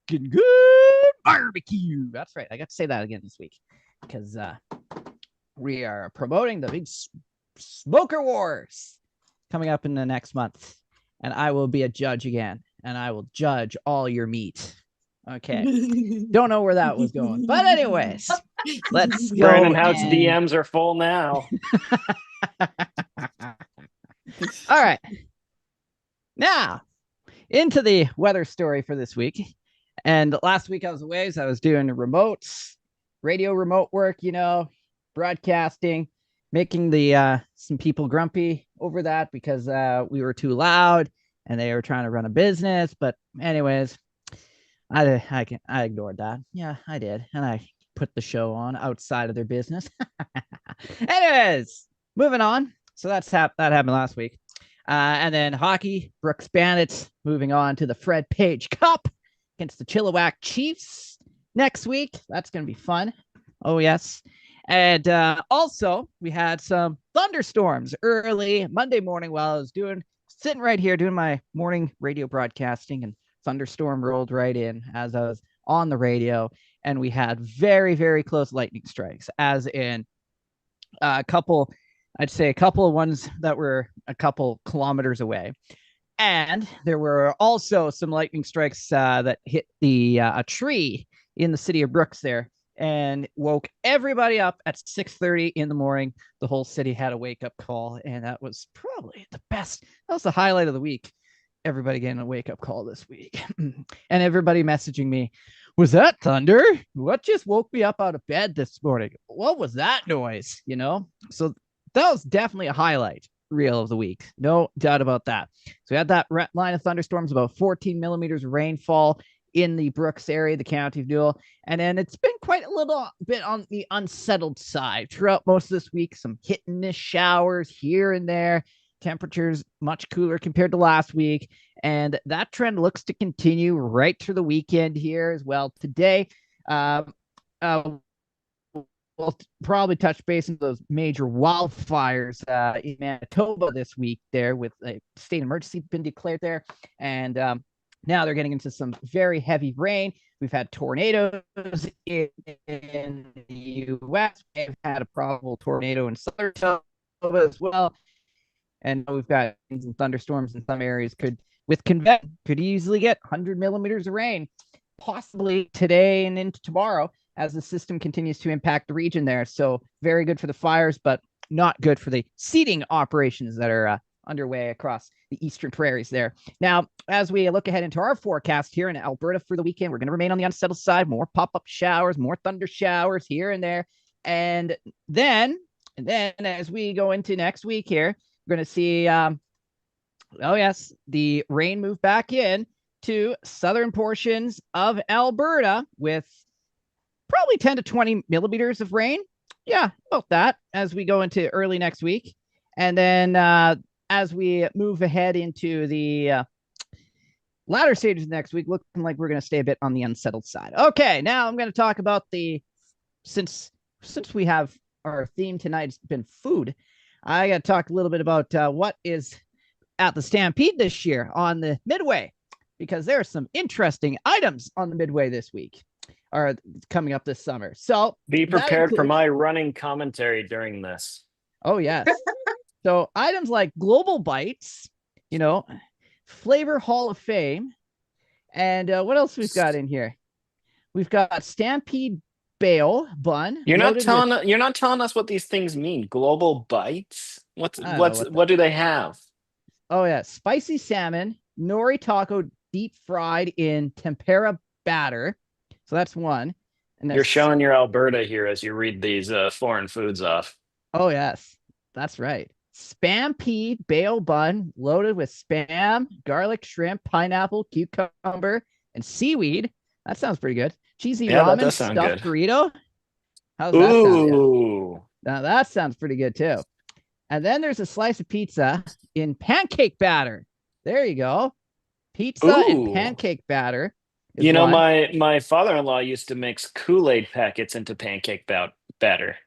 Good Barbecue. That's right. I got to say that again this week because we are promoting the big Smoker Wars coming up in the next month. And I will be a judge again. And I will judge all your meat. Okay. Don't know where that was going. But anyways, let's go. Brandon Hauk's DMs are full now. All right. Now, into the weather story for this week. And last week I was away, so I was doing remotes, radio remote work, broadcasting, making the some people grumpy over that because we were too loud and they were trying to run a business. But anyways, I ignored that. Yeah, I did. And I put the show on outside of their business. Anyways, moving on. So that happened last week. And then hockey, Brooks Bandits moving on to the Fred Page Cup against the Chilliwack Chiefs next week. That's going to be fun. Oh, yes. And also, we had some thunderstorms early Monday morning while I was sitting right here doing my morning radio broadcasting, and thunderstorm rolled right in as I was on the radio. And we had very, very close lightning strikes, as in a couple of ones that were a couple kilometers away. And there were also some lightning strikes that hit a tree in the city of Brooks there and woke everybody up at 6:30 in the morning. The whole city had a wake-up call, and that was probably the best. That was the highlight of the week. Everybody getting a wake-up call this week. And everybody messaging me, was that thunder? What just woke me up out of bed this morning? What was that noise? So that was definitely a highlight reel of the week. No doubt about that. So we had that line of thunderstorms, about 14 millimeters of rainfall in the Brooks area, the county of Newell. And then it's been quite a little bit on the unsettled side throughout most of this week. Some hit and miss showers here and there. Temperatures much cooler compared to last week. And that trend looks to continue right through the weekend here as well. Today, we'll probably touch base on those major wildfires in Manitoba this week there, with a state emergency been declared there. And now they're getting into some very heavy rain. We've had tornadoes in the U.S. We've had a probable tornado in southern Manitoba as well. And we've got some thunderstorms in some areas could easily get 100 millimeters of rain, possibly today and into tomorrow, as the system continues to impact the region there. So very good for the fires, but not good for the seeding operations that are underway across the eastern prairies there. Now, as we look ahead into our forecast here in Alberta for the weekend, we're going to remain on the unsettled side, more pop-up showers, more thunder showers here and there. And then as we go into next week here, we're going to see, the rain move back in to southern portions of Alberta with probably 10 to 20 millimeters of rain. Yeah, about that as we go into early next week. And then as we move ahead into the latter stages next week, looking like we're going to stay a bit on the unsettled side. Okay, now I'm going to talk about since we have our theme tonight has been food, I got to talk a little bit about what is at the Stampede this year on the Midway, because there are some interesting items on the Midway this week, or coming up this summer. So be prepared for my running commentary during this. Oh, yes. So items like Global Bites, Flavor Hall of Fame. And what else we've got in here? We've got Stampede Bale Bun. You're not telling us what these things mean. Global Bites? What do they have? Oh, yeah. Spicy salmon, nori taco deep fried in tempura batter. So that's one. And you're showing your Alberta here as you read these foreign foods off. Oh yes, that's right. Spam pea bail bun loaded with spam, garlic, shrimp, pineapple, cucumber, and seaweed. That sounds pretty good. Cheesy Yeah, that ramen does sound stuffed good. burrito. How's that sound? Ooh. Now that sounds pretty good too. And then there's a slice of pizza in pancake batter. There you go. Pizza and Ooh. pancake batter is You know, one. my father-in-law used to mix Kool-Aid packets into pancake batter.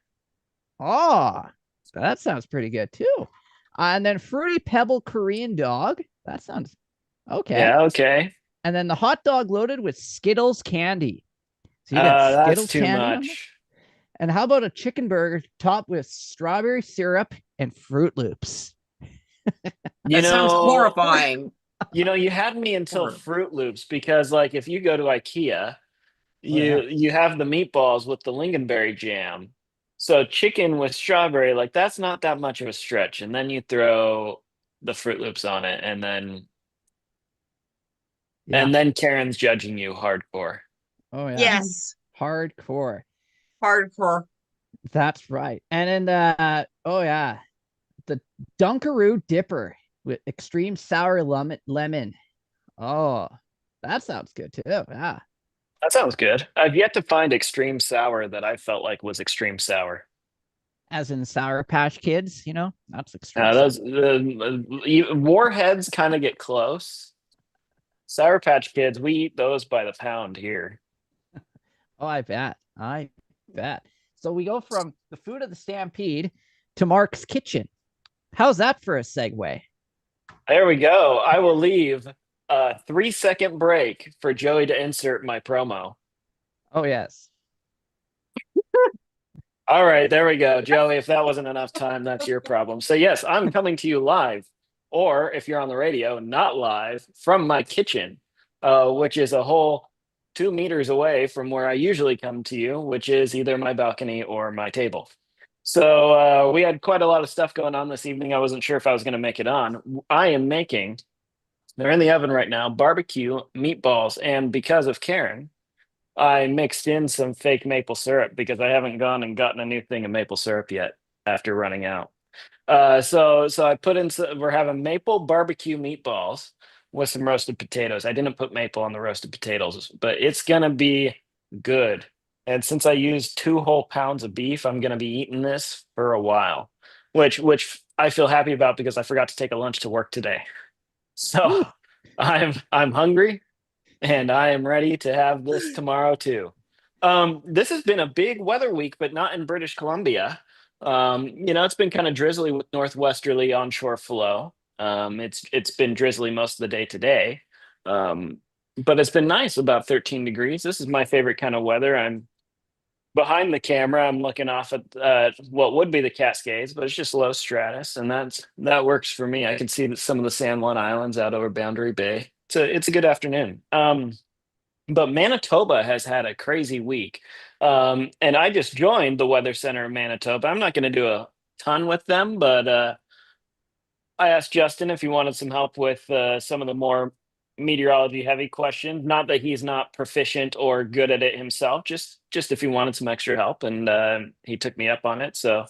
Oh, that sounds pretty good too. And then fruity pebble Korean dog. That sounds okay. Yeah, okay. And then the hot dog loaded with Skittles candy. So you got That's Skittles too candy on there. much. And how about a chicken burger topped with strawberry syrup and Fruit Loops? You That sounds know, horrifying. you had me until Horror. Fruit Loops because like if you go to IKEA, yeah. you have the meatballs with the lingonberry jam. So chicken with strawberry, like that's not that much of a stretch. And then you throw the Fruit Loops on it, Yeah. and then Karen's judging you hardcore. Oh yeah. Yes, Hardcore. hardcore. That's right. And then oh yeah, the Dunkaroo dipper with extreme sour lemon. Oh, that sounds good too. Yeah. That sounds good. I've yet to find extreme sour that I felt like was extreme sour. As in Sour Patch Kids, that's extreme. Those Warheads kind of get close. Sour Patch Kids, we eat those by the pound here. Oh, I bet. I bet. So we go from the food of the Stampede to Mark's kitchen. How's that for a segue? There we go. I will leave a 3-second break for Joey to insert my promo. Oh, yes. All right, there we go. Joey, if that wasn't enough time, that's your problem. So, yes, I'm coming to you live, or if you're on the radio, not live, from my kitchen, which is a whole 2 meters away from where I usually come to you, which is either my balcony or my table. So, we had quite a lot of stuff going on this evening. I wasn't sure if I was going to make it on. I am making, they're in the oven right now, barbecue meatballs. And because of Karen, I mixed in some fake maple syrup because I haven't gone and gotten a new thing of maple syrup yet after running out. So I put in we're having maple barbecue meatballs with some roasted potatoes. I didn't put maple on the roasted potatoes, but it's gonna be good. And since I used 2 whole pounds of beef, I'm gonna be eating this for a while, which I feel happy about because I forgot to take a lunch to work today. So Ooh. I'm hungry and I am ready to have this tomorrow too. This has been a big weather week, but not in British Columbia. It's been kind of drizzly with northwesterly onshore flow. It's been drizzly most of the day today, but it's been nice, about 13 degrees. This is my favorite kind of weather. I'm behind the camera. I'm looking off at what would be the Cascades, but it's just low stratus, and that works for me. I can see some of the San Juan Islands out over Boundary Bay. It's a good afternoon. But Manitoba has had a crazy week. And I just joined the Weather Center of Manitoba. I'm not going to do a ton with them, but I asked Justin if he wanted some help with some of the more meteorology heavy questions. Not that he's not proficient or good at it himself, just if he wanted some extra help, and he took me up on it. So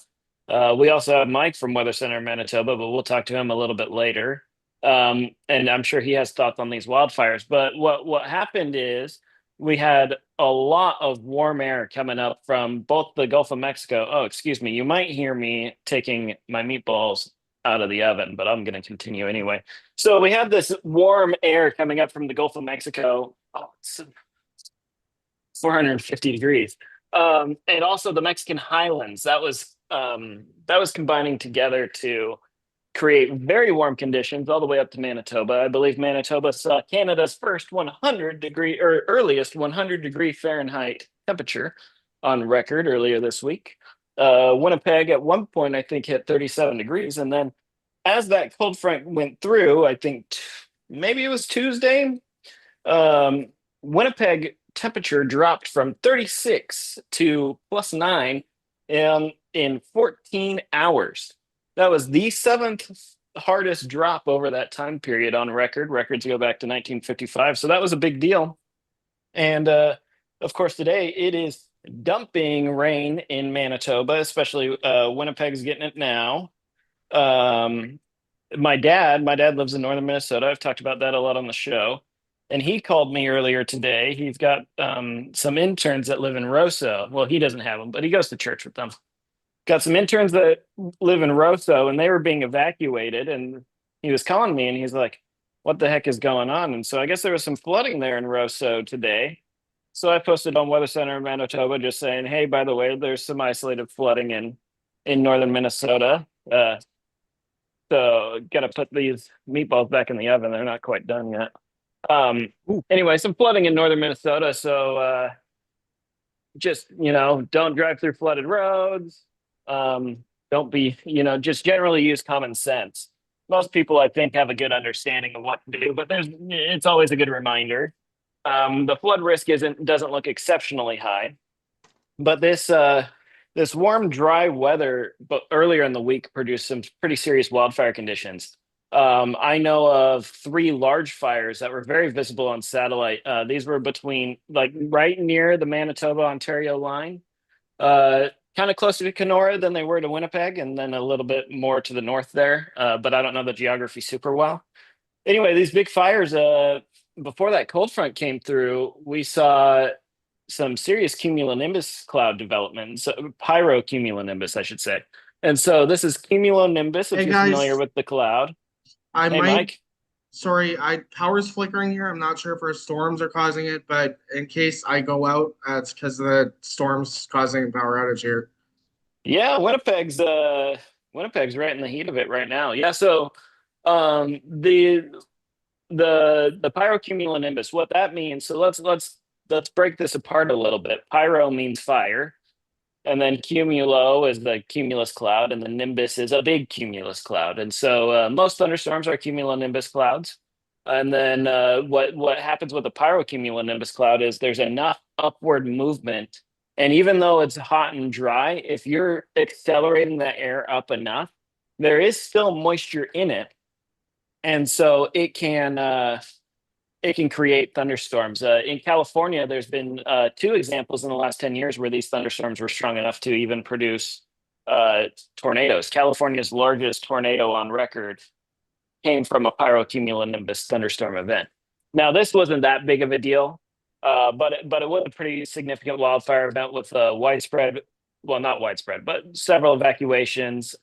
we also have Mike from Weather Center of Manitoba, but we'll talk to him a little bit later. And I'm sure he has thoughts on these wildfires. But what happened is we had a lot of warm air coming up from both the Gulf of Mexico. Oh, excuse me. You might hear me taking my meatballs out of the oven, but I'm going to continue anyway. So we have this warm air coming up from the Gulf of Mexico. Oh, it's 450 degrees. And also the Mexican highlands. That was combining together to create very warm conditions all the way up to Manitoba. I believe Manitoba saw Canada's first 100-degree or earliest 100-degree Fahrenheit temperature on record earlier this week. Winnipeg at one point, I think, hit 37 degrees. And then as that cold front went through, I think maybe it was Tuesday, Winnipeg temperature dropped from 36 to +9 in 14 hours. That was the seventh hardest drop over that time period on record. Records go back to 1955. So that was a big deal. And of course, today it is dumping rain in Manitoba, especially Winnipeg's getting it now. Um, my dad lives in northern Minnesota. I've talked about that a lot on the show. And he called me earlier today. He's got some interns that live in Roseau. Well, he doesn't have them, but he goes to church with them. Got some interns that live in Roseau, and they were being evacuated. And he was calling me, and he's like, "What the heck is going on?" And so I guess there was some flooding there in Roseau today. So I posted on Weather Center in Manitoba, just saying, "Hey, by the way, there's some isolated flooding in northern Minnesota. So got to put these meatballs back in the oven. They're not quite done yet." Ooh. Anyway, some flooding in northern Minnesota. So just, don't drive through flooded roads. Don't be, just generally use common sense. Most people, I think, have a good understanding of what to do, but it's always a good reminder. The flood risk doesn't look exceptionally high, but this warm, dry weather, but earlier in the week produced some pretty serious wildfire conditions. I know of 3 large fires that were very visible on satellite. These were between, like, right near the Manitoba-Ontario line, kind of closer to Kenora than they were to Winnipeg, and then a little bit more to the north there. But I don't know the geography super well. Anyway, these big fires, before that cold front came through, we saw some serious cumulonimbus cloud development, so pyrocumulonimbus, I should say. And so this is cumulonimbus, if Hey, you're guys. familiar with the cloud. I Hey, might. Mike. Sorry, power's flickering here. I'm not sure if our storms are causing it, but in case I go out, it's because the storm's causing a power outage here. Yeah, Winnipeg's right in the heat of it right now. Yeah, so the pyrocumulonimbus, what that means. So let's break this apart a little bit. Pyro means fire, and then cumulo is the cumulus cloud, and the nimbus is a big cumulus cloud. And so most thunderstorms are cumulonimbus clouds. And then what happens with a pyrocumulonimbus cloud is there's enough upward movement. And even though it's hot and dry, if you're accelerating the air up enough, there is still moisture in it. And so it can create thunderstorms. In California, there's been 2 examples in the last 10 years where these thunderstorms were strong enough to even produce tornadoes. California's largest tornado on record came from a pyrocumulonimbus thunderstorm event. Now, this wasn't that big of a deal, but it was a pretty significant wildfire event with widespread, well, not widespread, but several evacuations.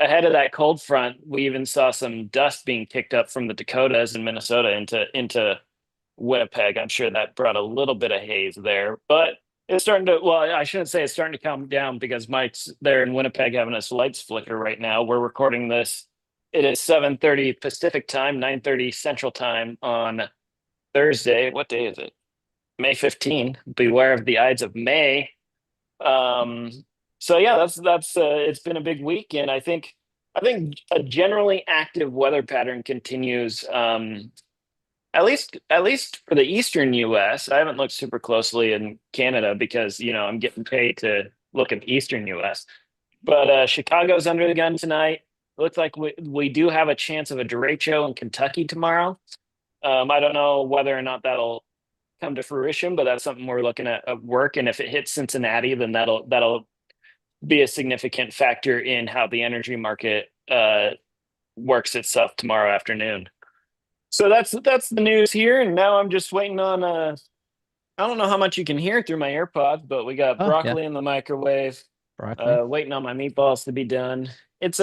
Ahead of that cold front, we even saw some dust being kicked up from the Dakotas and Minnesota into Winnipeg. I'm sure that brought a little bit of haze there, but it's starting to, well, I shouldn't say it's starting to calm down because Mike's there in Winnipeg having his lights flicker right now. We're recording this. It is 7:30 Pacific time, 9:30 Central time on Thursday. What day is it? May 15. Beware of the Ides of May. So yeah, that's it's been a big week, and I think a generally active weather pattern continues. At least for the eastern U.S. I haven't looked super closely in Canada because I'm getting paid to look at the eastern U.S. But Chicago's under the gun tonight. Looks like we do have a chance of a derecho in Kentucky tomorrow. I don't know whether or not that'll come to fruition, but that's something we're looking at work. And if it hits Cincinnati, then that'll be a significant factor in how the energy market works itself tomorrow afternoon. So that's the news here, and now I'm just waiting on. I don't know how much you can hear through my AirPods, but we got broccoli in the microwave. Waiting on my meatballs to be done. It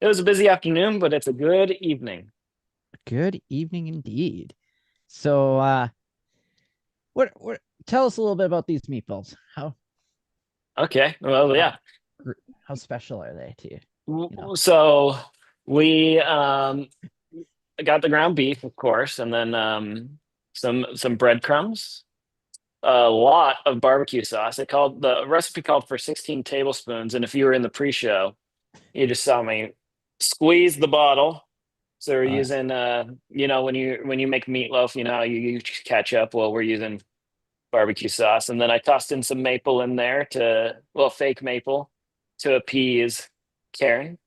was a busy afternoon, but it's a good evening. Good evening indeed. So, what? Tell us a little bit about these meatballs. Okay. Well, yeah. How special are they to you? So we got the ground beef, of course, and then some breadcrumbs, a lot of barbecue sauce. The recipe called for 16 tablespoons, and if you were in the pre-show, you just saw me squeeze the bottle. So we're using when you make meatloaf, how you use ketchup. Well, we're using barbecue sauce, and then I tossed in some maple in there fake maple to appease Karen.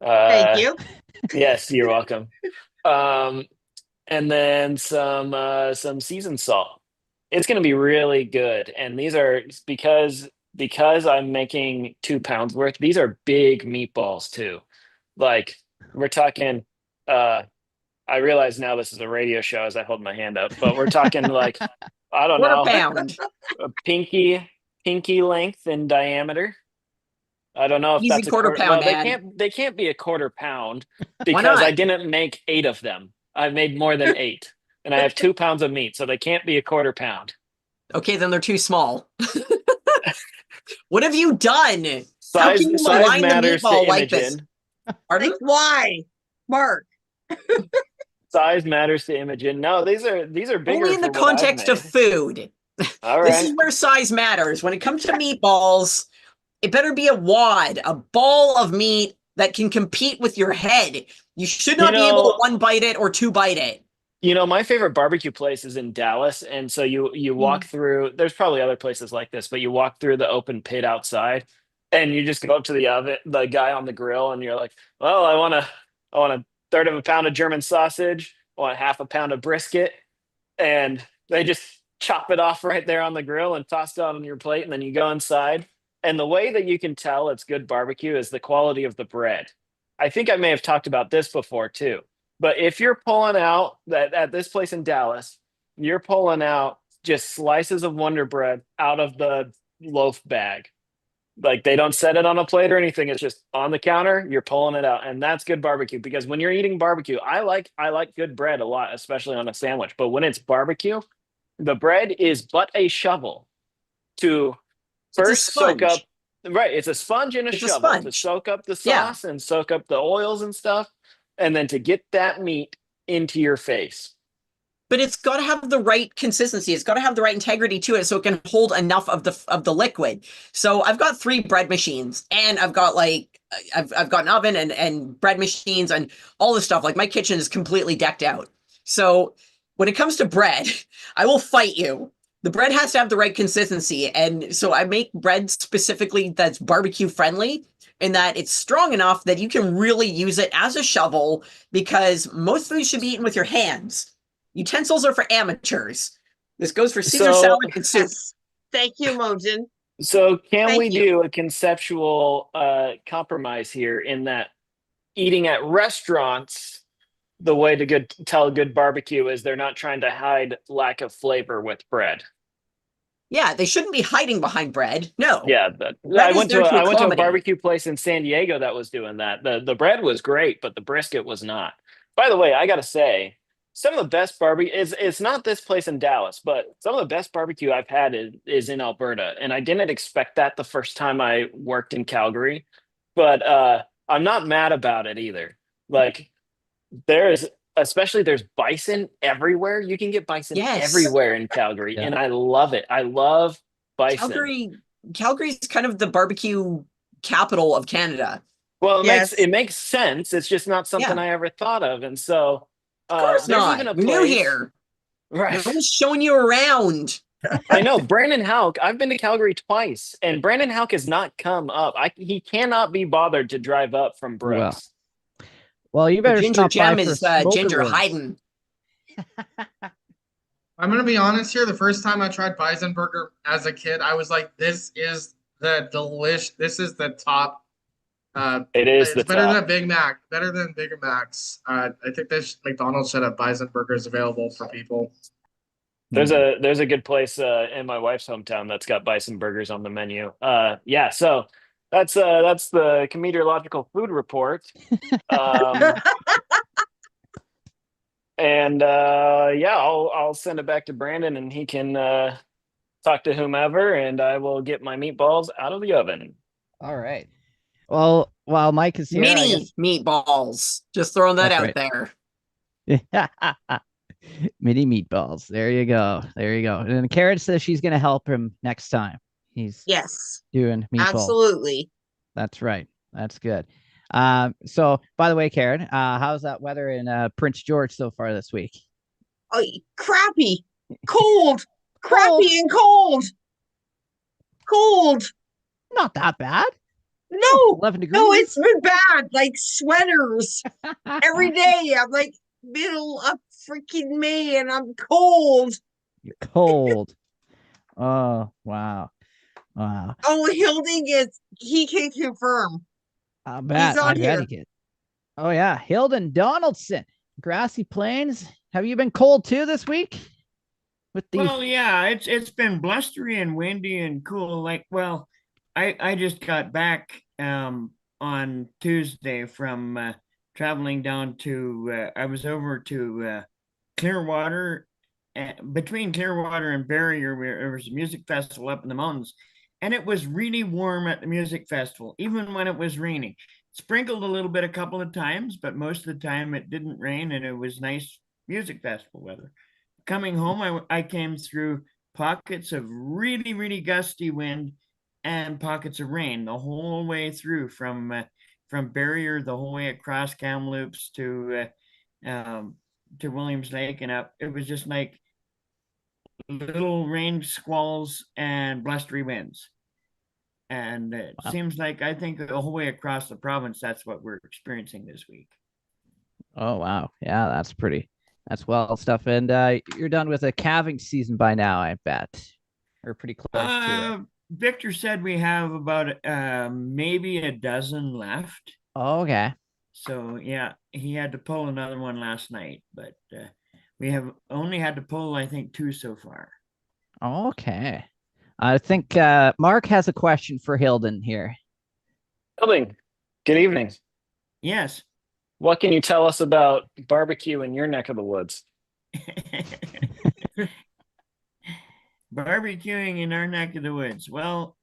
Thank you. Yes, you're welcome. And then some seasoned salt. It's going to be really good. And these are because I'm making 2 pounds worth. These are big meatballs too. Like we're talking. I realize now this is a radio show as I hold my hand up, but we're talking like I don't Quarter know, pound. a pinky length in diameter. I don't know if Easy that's a quarter quarter. pound, Well, man. they can't be a quarter pound Why because I not? didn't make 8 of them. I made more than 8, and I have 2 pounds of meat, so they can't be a quarter pound. Okay, then they're too small. What have you done? How can you Size align the matters to meatball like this? Imogen. Pardon? Like, why? Mark. Size matters to Imogen. No, these are bigger Only in the for what I've context of made. food. All This right. is where size matters. When it comes to meatballs, it better be a wad, a ball of meat that can compete with your head. You should You not be able to know, one bite it or two bite it. my favorite barbecue place is in Dallas, and so you walk through. There's probably other places like this, but you walk through the open pit outside, and you just go up to the oven, the guy on the grill, and you're like, "Well, I want a third of a pound of German sausage, I want half a pound of brisket," and they just chop it off right there on the grill and toss it on your plate, and then you go inside. And the way that you can tell it's good barbecue is the quality of the bread. I think I may have talked about this before too. But if you're pulling out that at this place in Dallas, you're pulling out just slices of Wonder Bread out of the loaf bag. Like they don't set it on a plate or anything. It's just on the counter. You're pulling it out, and that's good barbecue. Because when you're eating barbecue, I like good bread a lot, especially on a sandwich. But when it's barbecue, the bread is but a shovel to It's a first soak up. sponge. Right, it's a sponge and a It's a shovel to sponge. soak up the Yeah. sauce and soak up the oils and stuff, and then to get that meat into your face. But it's got to have the right consistency. It's got to have the right integrity to it so it can hold enough of the liquid. So I've got 3 bread machines, and I've got I've got an oven and bread machines and all this stuff. Like my kitchen is completely decked out. So when it comes to bread, I will fight you. The bread has to have the right consistency, and so I make bread specifically that's barbecue friendly, in that it's strong enough that you can really use it as a shovel, because most food should be eaten with your hands. Utensils are for amateurs. This goes for Caesar So, salad and soup. Yes. Thank you, Mojen. so can Thank we you. do a conceptual compromise here in that eating at restaurants, the way to tell a good barbecue is they're not trying to hide lack of flavor with bread. Yeah, they shouldn't be hiding behind bread. No. Yeah, Bread is there to I went to a accommodate. barbecue place in San Diego that was doing that. The bread was great, but the brisket was not. By the way, I gotta say, some of the best barbecue is it's not this place in Dallas, but some of the best barbecue I've had is in Alberta, and I didn't expect that the first time I worked in Calgary, but I'm not mad about it either. Like there's there's bison everywhere. You can get bison Yes. everywhere in Calgary, Yeah. and I love it. I love bison. Calgary's kind of the barbecue capital of Canada. Well, Yes. it makes sense. It's just not something Yeah. I ever thought of, and so Of course there's not. even a You're new place, here. right? No one's showing you around. I know Brandon Hauk. I've been to Calgary twice, and Brandon Hauk has not come up. He cannot be bothered to drive up from Well, Brooks. well, you better Ginger stop by Gem for is smoker Ginger ribs. hiding. I'm gonna be honest here. The first time I tried bison burger as a kid, I was like, "This is the delish. This is the top. It is It's the better top. than Big Mac. Better than Bigger Macs. I think this McDonald's should have bison burgers available for people." There's a good place in my wife's hometown that's got bison burgers on the menu. Yeah, so that's the Comedeorological food report. Um, and yeah, I'll send it back to Brandon, and he can talk to whomever, and I will get my meatballs out of the oven. All right. Well, while Mike is here, I Mini guess meatballs. Just throwing that That's out right. there. mini meatballs. There you go. There you go. And Karen says she's gonna help him next time. He's Yes. doing meatballs. Absolutely. That's right. That's good. So by the way, Karen, how's that weather in Prince George so far this week? Oh, crappy. Cold. Crappy and cold. Cold. Not that bad. No. 11 degrees. No, it's been bad. Like sweaters every day. I'm like middle of freaking May and I'm cold. You're cold. Oh, wow. Wow. Oh, Hilding is, he can confirm. I He's bet. on I bet here. he could. Oh, yeah. Hilden Donaldson, Grassy Plains. Have you been cold too this week? With the Well, yeah, it's been blustery and windy and cool. Like, well, I just got back on Tuesday from traveling down to I was over to Clearwater, between Clearwater and Barrier, where there was a music festival up in the mountains, and it was really warm at the music festival, even when it was raining. Sprinkled a little bit a couple of times, but most of the time it didn't rain, and it was nice music festival weather. Coming home, I came through pockets of really gusty wind and pockets of rain the whole way through from Barrier the whole way across Kamloops to Williams Lake and up. It was just like little rain squalls and blustery winds. And it Wow. seems like I think the whole way across the province, that's what we're experiencing this week. Oh wow. Yeah, that's well stuff. And you're done with a calving season by now, I bet. Or pretty close to it. Victor said we have about maybe a dozen left. Oh, okay. So yeah, he had to pull another one last night, but we have only had to pull, I think, 2 so far. Okay. I think Mark has a question for Hilden here. Hilding, good evening. Yes. What can you tell us about barbecue in your neck of the woods? Barbecuing in our neck of the woods. Well,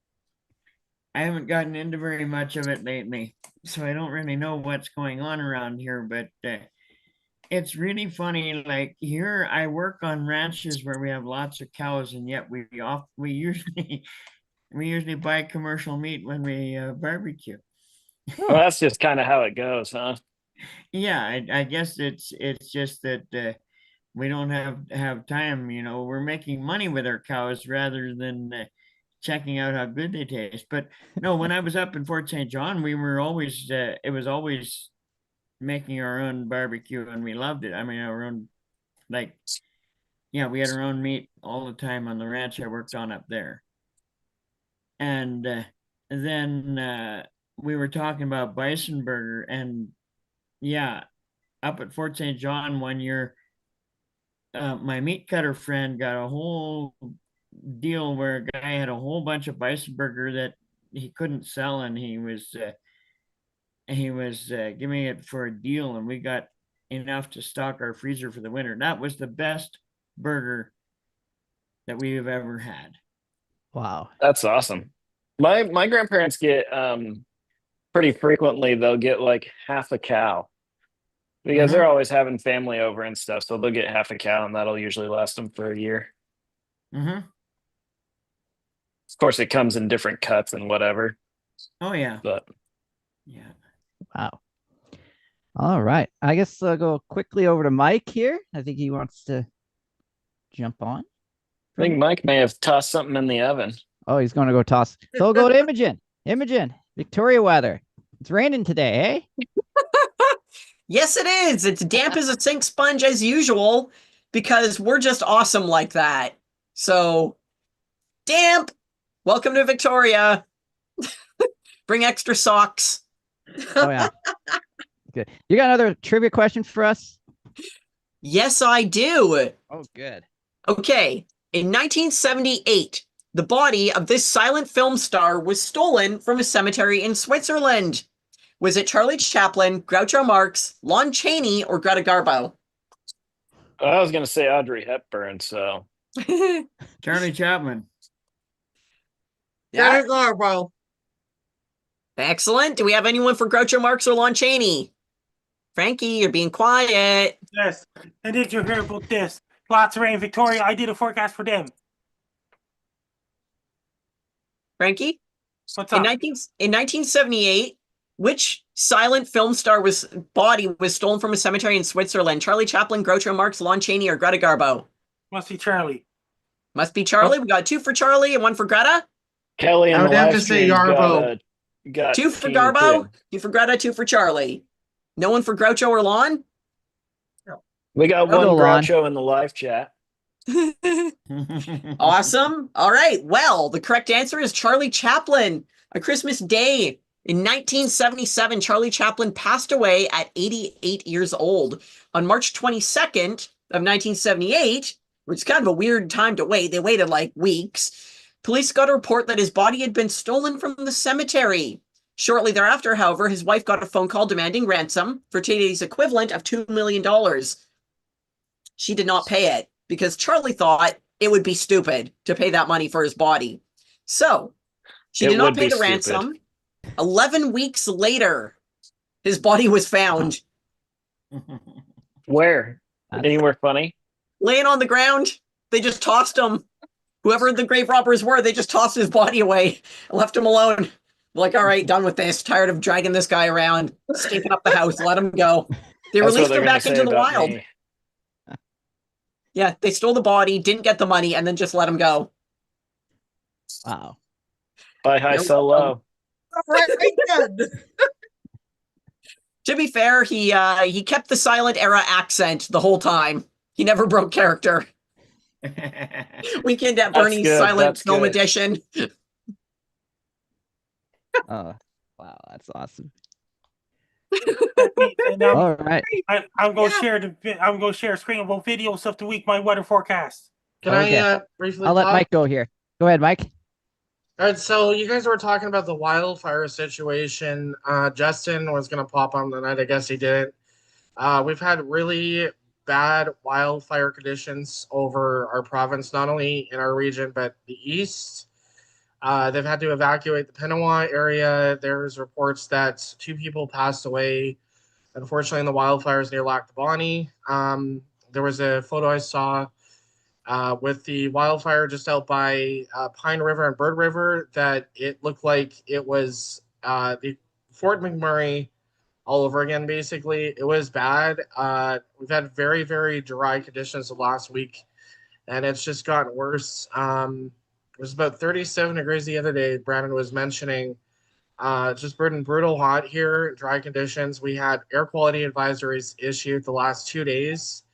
I haven't gotten into very much of it lately, so I don't really know what's going on around here, but it's really funny. Like here, I work on ranches where we have lots of cows, and yet we usually buy commercial meat when we barbecue. Well, that's just kind of how it goes, huh? Yeah, I guess it's just that we don't have time. You know, we're making money with our cows rather than checking out how good they taste. But no, when I was up in Fort St. John, we were always it was always making our own barbecue, and we loved it. I mean, our own, like, yeah, we had our own meat all the time on the ranch I worked on up there. And then we were talking about bison burger, and yeah, up at Fort St. John one year, my meat cutter friend got a whole deal where a guy had a whole bunch of bison burger that he couldn't sell, and he was giving it for a deal, and we got enough to stock our freezer for the winter. That was the best burger that we have ever had. Wow. That's awesome. My grandparents get pretty frequently, they'll get like half a cow because they're always having family over and stuff. So they'll get half a cow, and that'll usually last them for a year. Mm-hmm. Of course, it comes in different cuts and whatever. Oh yeah. But Yeah. Wow. All right. I guess I'll go quickly over to Mike here. I think he wants to jump on. I think Mike may have tossed something in the oven. Oh, he's going to go toss. So we'll go to Imogen. Imogen, Victoria weather. It's raining today, eh? Yes, it is. It's damp as a sink sponge as usual because we're just awesome like that. So, damp. Welcome to Victoria. Bring extra socks. Oh, yeah. Good. You got another trivia question for us? Yes, I do. Oh, good. Okay. In 1978, the body of this silent film star was stolen from a cemetery in Switzerland. Was it Charlie Chaplin, Groucho Marx, Lon Chaney, or Greta Garbo? I was going to say Audrey Hepburn, so Charlie Chaplin. Greta Garbo. Excellent. Do we have anyone for Groucho Marx or Lon Chaney? Frankie, you're being quiet. Yes. And did you hear about this? Lots of rain, Victoria. I did a forecast for them. Frankie? What's In up? 1978, which silent film star body was stolen from a cemetery in Switzerland? Charlie Chaplin, Groucho Marx, Lon Chaney, or Greta Garbo? Must be Charlie. Must be Charlie. We got 2 for Charlie and 1 for Greta. Kelly I and would the have live to say stream Garbo. got 2 for team Garbo, two. 2 for Greta, 2 for Charlie. No one for Groucho or Lon? We got I'll one go Lon. Groucho in the live chat. Awesome. All right. Well, the correct answer is Charlie Chaplin. On Christmas Day in 1977, Charlie Chaplin passed away at 88 years old. On March 22nd of 1978, which is kind of a weird time to wait, they waited like weeks. Police got a report that his body had been stolen from the cemetery. Shortly thereafter, however, his wife got a phone call demanding ransom for today's equivalent of $2 million. She did not pay it because Charlie thought it would be stupid to pay that money for his body. So she It did not would pay be the stupid. ransom. 11 weeks later, his body was found Where? That's- Anywhere funny? laying on the ground. They just tossed him. Whoever the grave robbers were, they just tossed his body away and left him alone. Like, all right, done with this. Tired of dragging this guy around, stinking up the house. Let him go. They That's what released they're him gonna back say into the about wild. me. Yeah, they stole the body, didn't get the money, and then just let him go. Wow. Buy high, You're sell welcome. low. Right then. To be fair, he kept the silent era accent the whole time. He never broke character. Weekend at That's Bernie's good, Silent that's Film good. Edition. Oh, wow. That's awesome. And All right. I'm going to Yeah. I'm going to share a screen of videos of the week, my weather forecast. Can Okay. I briefly I'll let talk? Mike go here. Go ahead, Mike. All right, so you guys were talking about the wildfire situation. Justin was going to pop on the night. I guess he didn't. We've had really bad wildfire conditions over our province, not only in our region, but the east. They've had to evacuate the Pinawa area. There's reports that 2 people passed away, unfortunately, in the wildfires near Lac du Bonnet. There was a photo I saw with the wildfire just out by Pine River and Bird River that it looked like it was the Fort McMurray all over again. Basically, it was bad. We've had very, very dry conditions the last week, and it's just gotten worse. It was about 37 degrees the other day. Brandon was mentioning just brutal hot here, dry conditions. We had air quality advisories issued the last 2 days.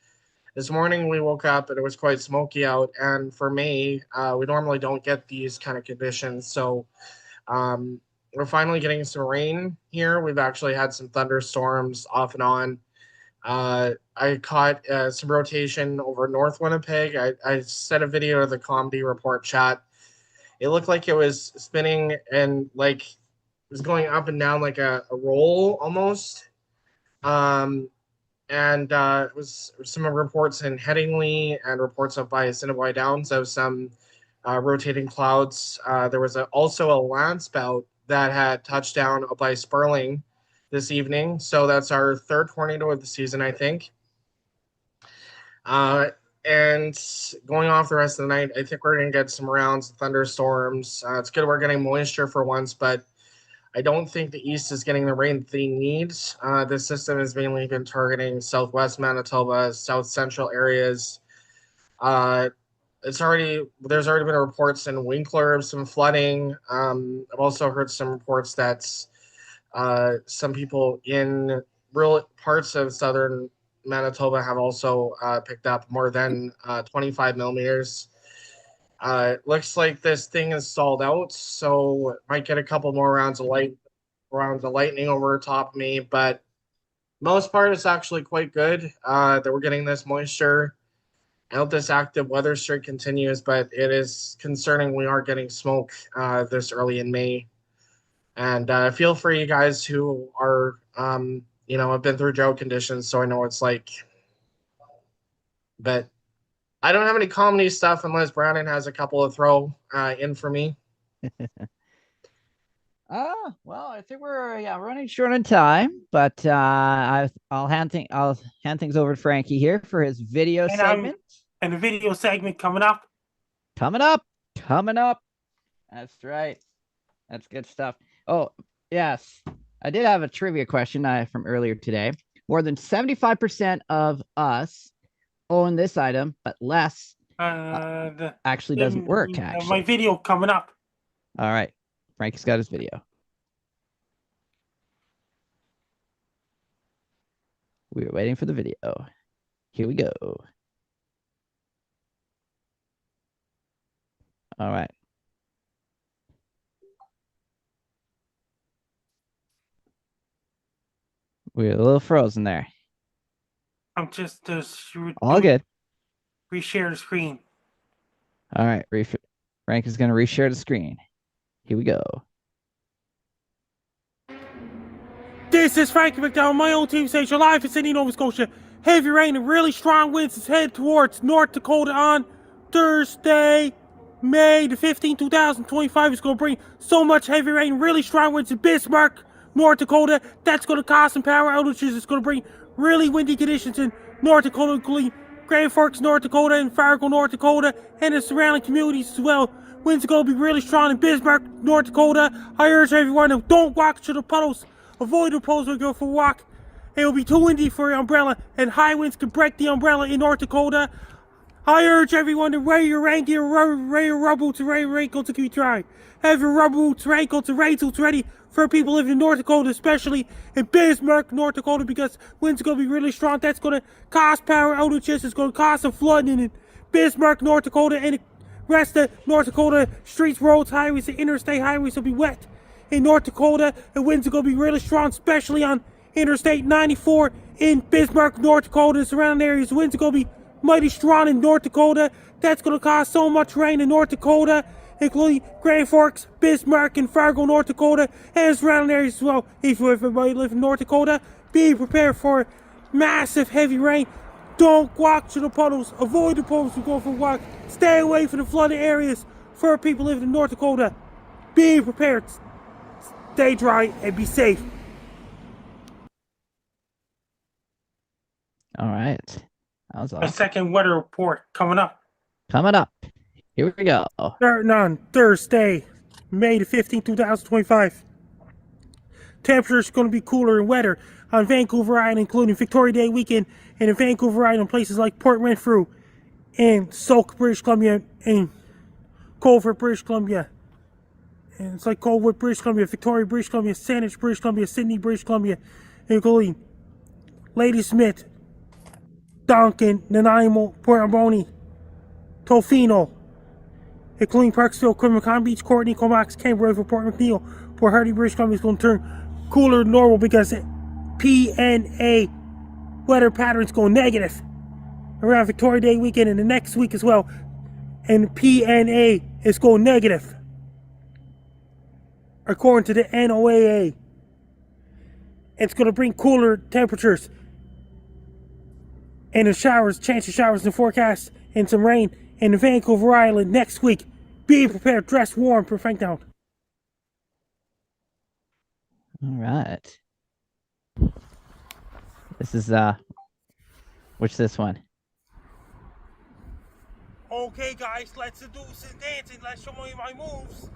This morning we woke up and it was quite smoky out. And for May, we normally don't get these kind of conditions. So we're finally getting some rain here. We've actually had some thunderstorms off and on. I caught some rotation over North Winnipeg. I sent a video to the Comedy Report chat. It looked like it was spinning and like it was going up and down like a roll almost. And it was some reports in Headingley and reports up by Assiniboine Downs of some rotating clouds. There was also a land spout that had touched down up by Sperling this evening. So that's our 3rd tornado of the season, I think. And going off the rest of the night, I think we're going to get some rounds of thunderstorms. It's good we're getting moisture for once, but I don't think the East is getting the rain they need. This system has mainly been targeting southwest Manitoba, south central areas. There's already been reports in Winkler of some flooding. I've also heard some reports that some people in rural parts of southern Manitoba have also picked up more than 25 millimeters. It looks like this thing is stalled out, so might get a couple more rounds of lightning over top of me, but most part it's actually quite good that we're getting this moisture. I hope this active weather streak continues, but it is concerning we are getting smoke this early in May. And feel free, you guys who are, have been through drought conditions, so I know it's like. But I don't have any comedy stuff unless Brandon has a couple to throw in for me. Well, I think we're running short on time, but I'll hand things over to Frankie here for his video segment. And the video segment coming up. Coming up. That's right. That's good stuff. Oh, yes. I did have a trivia question from earlier today. More than 75% of us own this item, but less actually doesn't work, actually. My video coming up. All right. Frankie's got his video. We were waiting for the video. Here we go. All right. We're a little frozen there. I'm just All good. reshare the screen. All right. Frank is going to reshare the screen. Here we go. This is Frankie McDowell, my own team station live in Sydney, Nova Scotia. Heavy rain and really strong winds is head towards North Dakota on Thursday, May the 15th, 2025. It's going to bring so much heavy rain, really strong winds in Bismarck, North Dakota. That's going to cause some power outages. It's going to bring really windy conditions in North Dakota, including Grand Forks, North Dakota, and Fargo, North Dakota, and the surrounding communities as well. Winds are going to be really strong in Bismarck, North Dakota. I urge everyone to don't walk through the puddles. Avoid the puddles when you go for a walk. It will be too windy for your umbrella, and high winds can break the umbrella in North Dakota. I urge everyone to wear your rain gear, wear your rubber boots, and wear your raincoats to keep dry. Have your rubber boots, raincoats, and rain suits ready for people living in North Dakota, especially in Bismarck, North Dakota, because winds are going to be really strong. That's going to cause power outages. It's going to cause some flooding in Bismarck, North Dakota, and the rest of North Dakota. Streets, roads, highways, and interstate highways will be wet. In North Dakota, the winds are going to be really strong, especially on Interstate 94 in Bismarck, North Dakota, and surrounding areas. The winds are going to be mighty strong in North Dakota. That's going to cause so much rain in North Dakota, including Grand Forks, Bismarck, and Fargo, North Dakota, and surrounding areas as well. If everybody lives in North Dakota, be prepared for massive heavy rain. Don't walk through the puddles. Avoid the puddles when you go for a walk. Stay away from the flooded areas for people living in North Dakota. Be prepared. Stay dry and be safe. All right. That was A awesome. second weather report coming up. Coming up. Here we go. Starting on Thursday, May the 15th, 2025. Temperatures going to be cooler and wetter on Vancouver Island, including Victoria Day weekend, and in Vancouver Island, places like Port Renfrew and Sauk, British Columbia, and Colvert, British Columbia. And it's like Colwood, British Columbia, Victoria, British Columbia, Saanich, British Columbia, Sydney, British Columbia, including Ladysmith, Duncan, Nanaimo, Port Alberni, Tofino, including Parksville, Quimicon Beach, Courtney, Comox, Canberra, Port McNeil, Port Hardy, British Columbia is going to turn cooler than normal because PNA weather patterns go negative around Victoria Day weekend and the next week as well. And PNA is going negative, according to the NOAA. It's going to bring cooler temperatures and the showers, chance of showers in the forecast, and some rain in Vancouver Island next week. Be prepared, dress warm for Franktown. All right. This is which this one? Okay, guys, let's do some dancing. Let's show me my moves.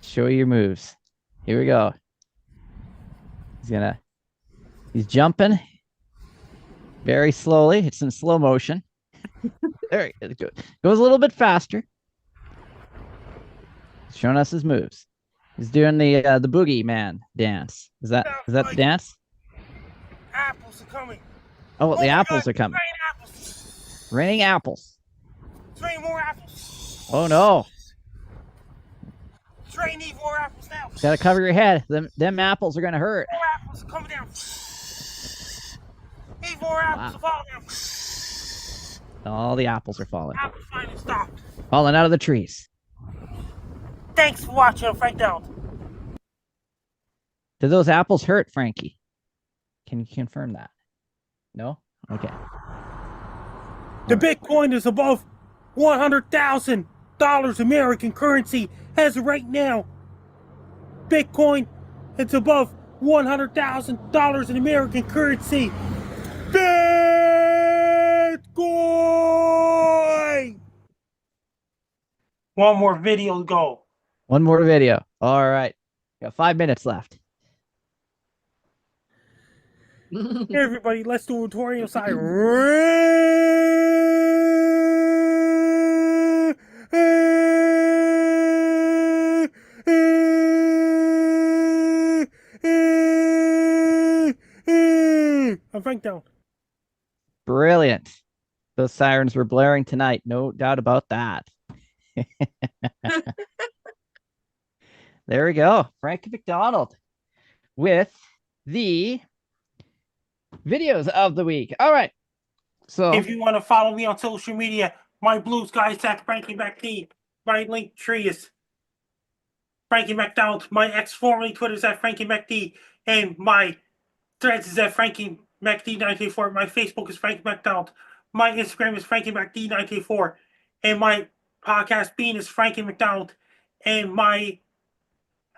Show your moves. Here we go. He's jumping very slowly. It's in slow motion. There it goes. Goes a little bit faster. He's showing us his moves. He's doing the boogie man dance. Is that the dance? Apples are coming. Oh, the apples God, are coming. Raining apples. Raining apples. It's raining more apples. Oh no. It's raining even more apples now. Gotta cover your head. Them apples are gonna hurt. More apples are coming down. Even more apples are falling down. All the apples are falling. Apples finally stopped. Falling out of the trees. Thanks for watching, Frank Down. Do those apples hurt, Frankie? Can you confirm that? No? Okay. The Bitcoin is above $100,000 American currency as of right now. Bitcoin, it's above $100,000 in American currency. Bitcoin! One more video to go. One more video. All right. Got 5 minutes left. Hey everybody, let's do a tutorial side. I'm Frank Down. Brilliant. Those sirens were blaring tonight. No doubt about that. There we go. Frankie McDonald with the videos of the week. All right. So If you want to follow me on social media, my blue sky is at Frankie McD. My link tree is Frankie McDonald. My ex formerly Twitter is at Frankie McD. And my threads is at Frankie McD984. My Facebook is Frankie McDonald. My Instagram is Frankie McD984. And my podcast bean is Frankie McDonald. And my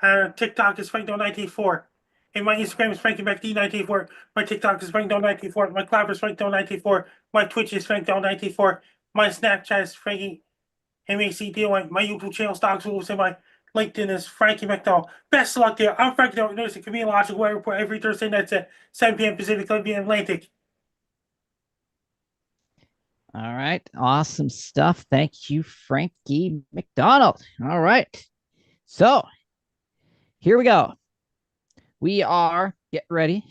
TikTok is FrankDon984. And my Instagram is FrankieMcD984. My TikTok is FrankDon984. My Clapper is FrankDon984. My Twitch is FrankDon984. My Snapchat is Frankie MACDON. My YouTube channel, Stocks Rules, and my LinkedIn is Frankie McDonald. Best of luck there. I'm Frankie McDonald. Notice the Comedeorological Weather Report every Thursday nights at 7 p.m. Pacific, 11 p.m. Atlantic. all right. Awesome stuff. Thank you, Frankie McDonald. All right. So here we go. We are getting ready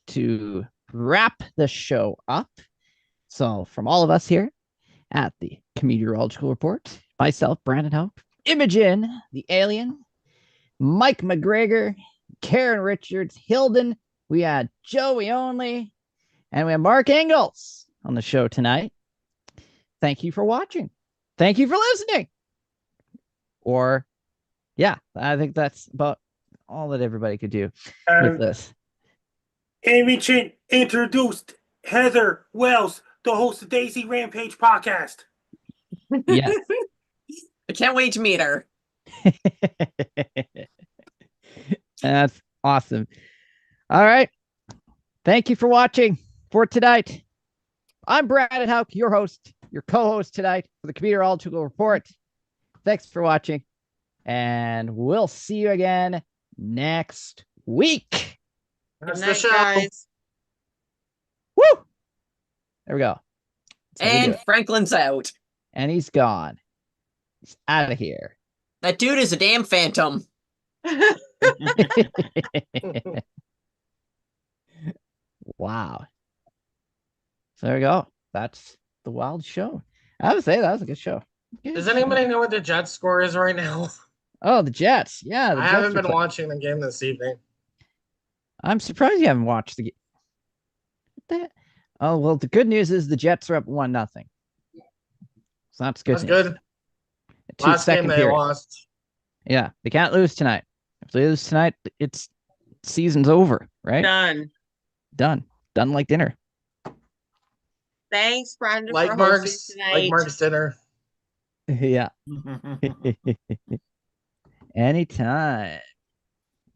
to wrap the show up. So from all of us here at the Comedeorological Report, myself, Brandon Hope, Imogen, the alien, Mike McGregor, Karen Richards, Hilden, we had Joey Only, and we have Mark Engels on the show tonight. Thank you for watching. Thank you for listening. Or, yeah, I think that's about all that everybody could do with this. Imogen introduced Heather Wells, the host of Daisy Rampage podcast. Yes. I can't wait to meet her. That's awesome. All right. Thank you for watching for tonight. I'm Brandon Houck, your host, your co-host tonight for the Comedeorological Report. Thanks for watching, and we'll see you again next week. That's Good the night, show. guys. Woo! There we go. That's how we do And it. Franklin's out. And he's gone. He's out of here. That dude is a damn phantom. Wow. So there we go. That's the wild show. I would say that was a good show. Good Does show. anybody know what the Jets score is right now? Oh, the Jets. Yeah, the I Jets haven't are been playing. watching the game this evening. I'm surprised you haven't watched the game. Oh, well, the good news is the Jets are up 1-0. So that's good. That's news. good. To Last game second they period. lost. Yeah, they can't lose tonight. If they lose tonight, it's season's over, right? Done. Done. Done like dinner. Thanks, Brandon, Like for Mark's, hosting tonight. like Mark's dinner. Yeah. Anytime.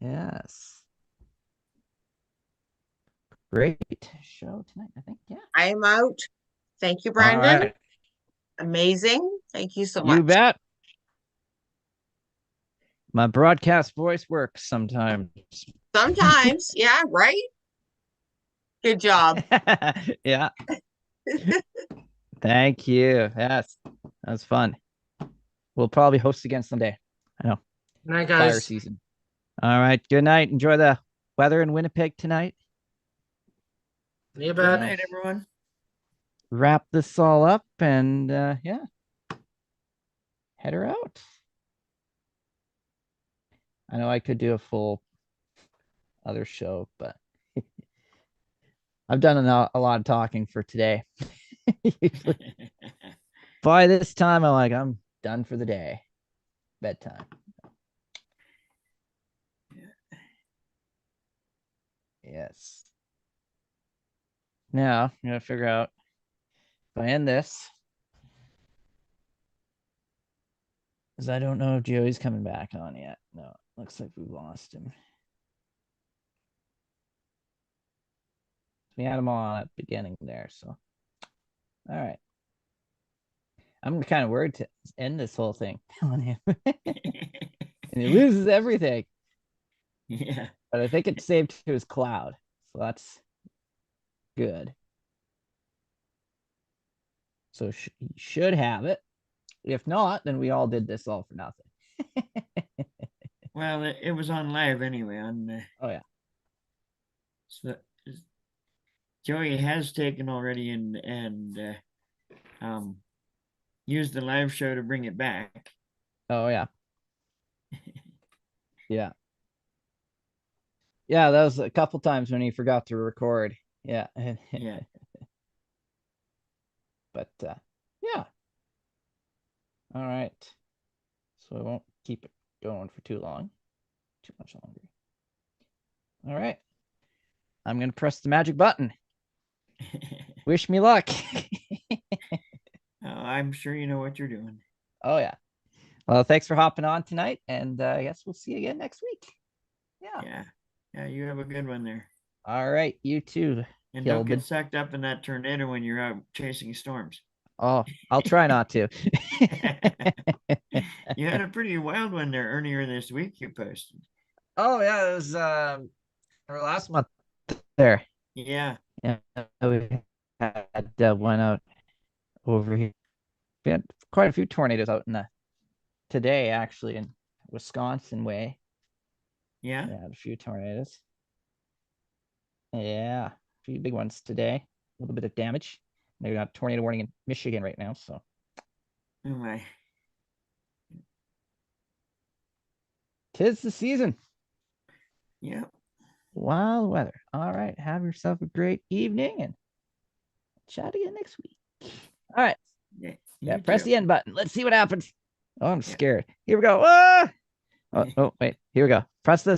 Yes. Great show tonight, I think. Yeah. I am out. Thank you, All Brandon. right. Amazing. Thank you so much. You bet. My broadcast voice works sometimes. Sometimes, yeah, right? Good job. Yeah. Thank you. Yes. That was fun. We'll probably host again someday. I know. Good night, Fire guys. season. All right. Good night. Enjoy the weather in Winnipeg tonight. You Good bet. night, everyone. Wrap this all up and yeah. Head her out. I know I could do a full other show, but I've done a lot of talking for today. By this time, I'm done for the day. Bedtime. Yes. Now, I'm going to figure out if I end this. Because I don't know if Joey's coming back on yet. No, looks like we lost him. We had him on at the beginning there, so. All right. I'm kind of worried to end this whole thing on him. And he loses everything. Yeah. But I think it's saved to his cloud. So that's good. So he should have it. If not, then we all did this all for nothing. Well, it was on live anyway. Oh, yeah. So Joey has taken already, and use the live show to bring it back. Oh yeah. Yeah. Yeah, that was a couple times when he forgot to record. Yeah. Yeah. But yeah. All right. So I won't keep it going for too long. Too much longer. All right. I'm gonna press the magic button. Wish me luck. I'm sure you know what you're doing. Oh yeah. Well, thanks for hopping on tonight, and I guess we'll see you again next week. Yeah. Yeah. Yeah, you have a good one there. All right, you too. And don't Kilbin. get sucked up in that tornado when you're out chasing storms. Oh, I'll try not to. You had a pretty wild one there earlier this week you posted. Oh yeah, it was last month there. Yeah. Yeah, we had one out over here. We had quite a few tornadoes out in the today, actually, in Wisconsin way. Yeah. We had a few tornadoes. Yeah, a few big ones today. A little bit of damage. They got tornado warning in Michigan right now, so. Oh my. 'Tis the season. Yeah. Wild weather. All right. Have yourself a great evening and chat again next week. All right. Yeah. Press the end button. Let's see what happens. Oh, I'm scared. Here we go. Ah! Oh, wait. Here we go. Press this.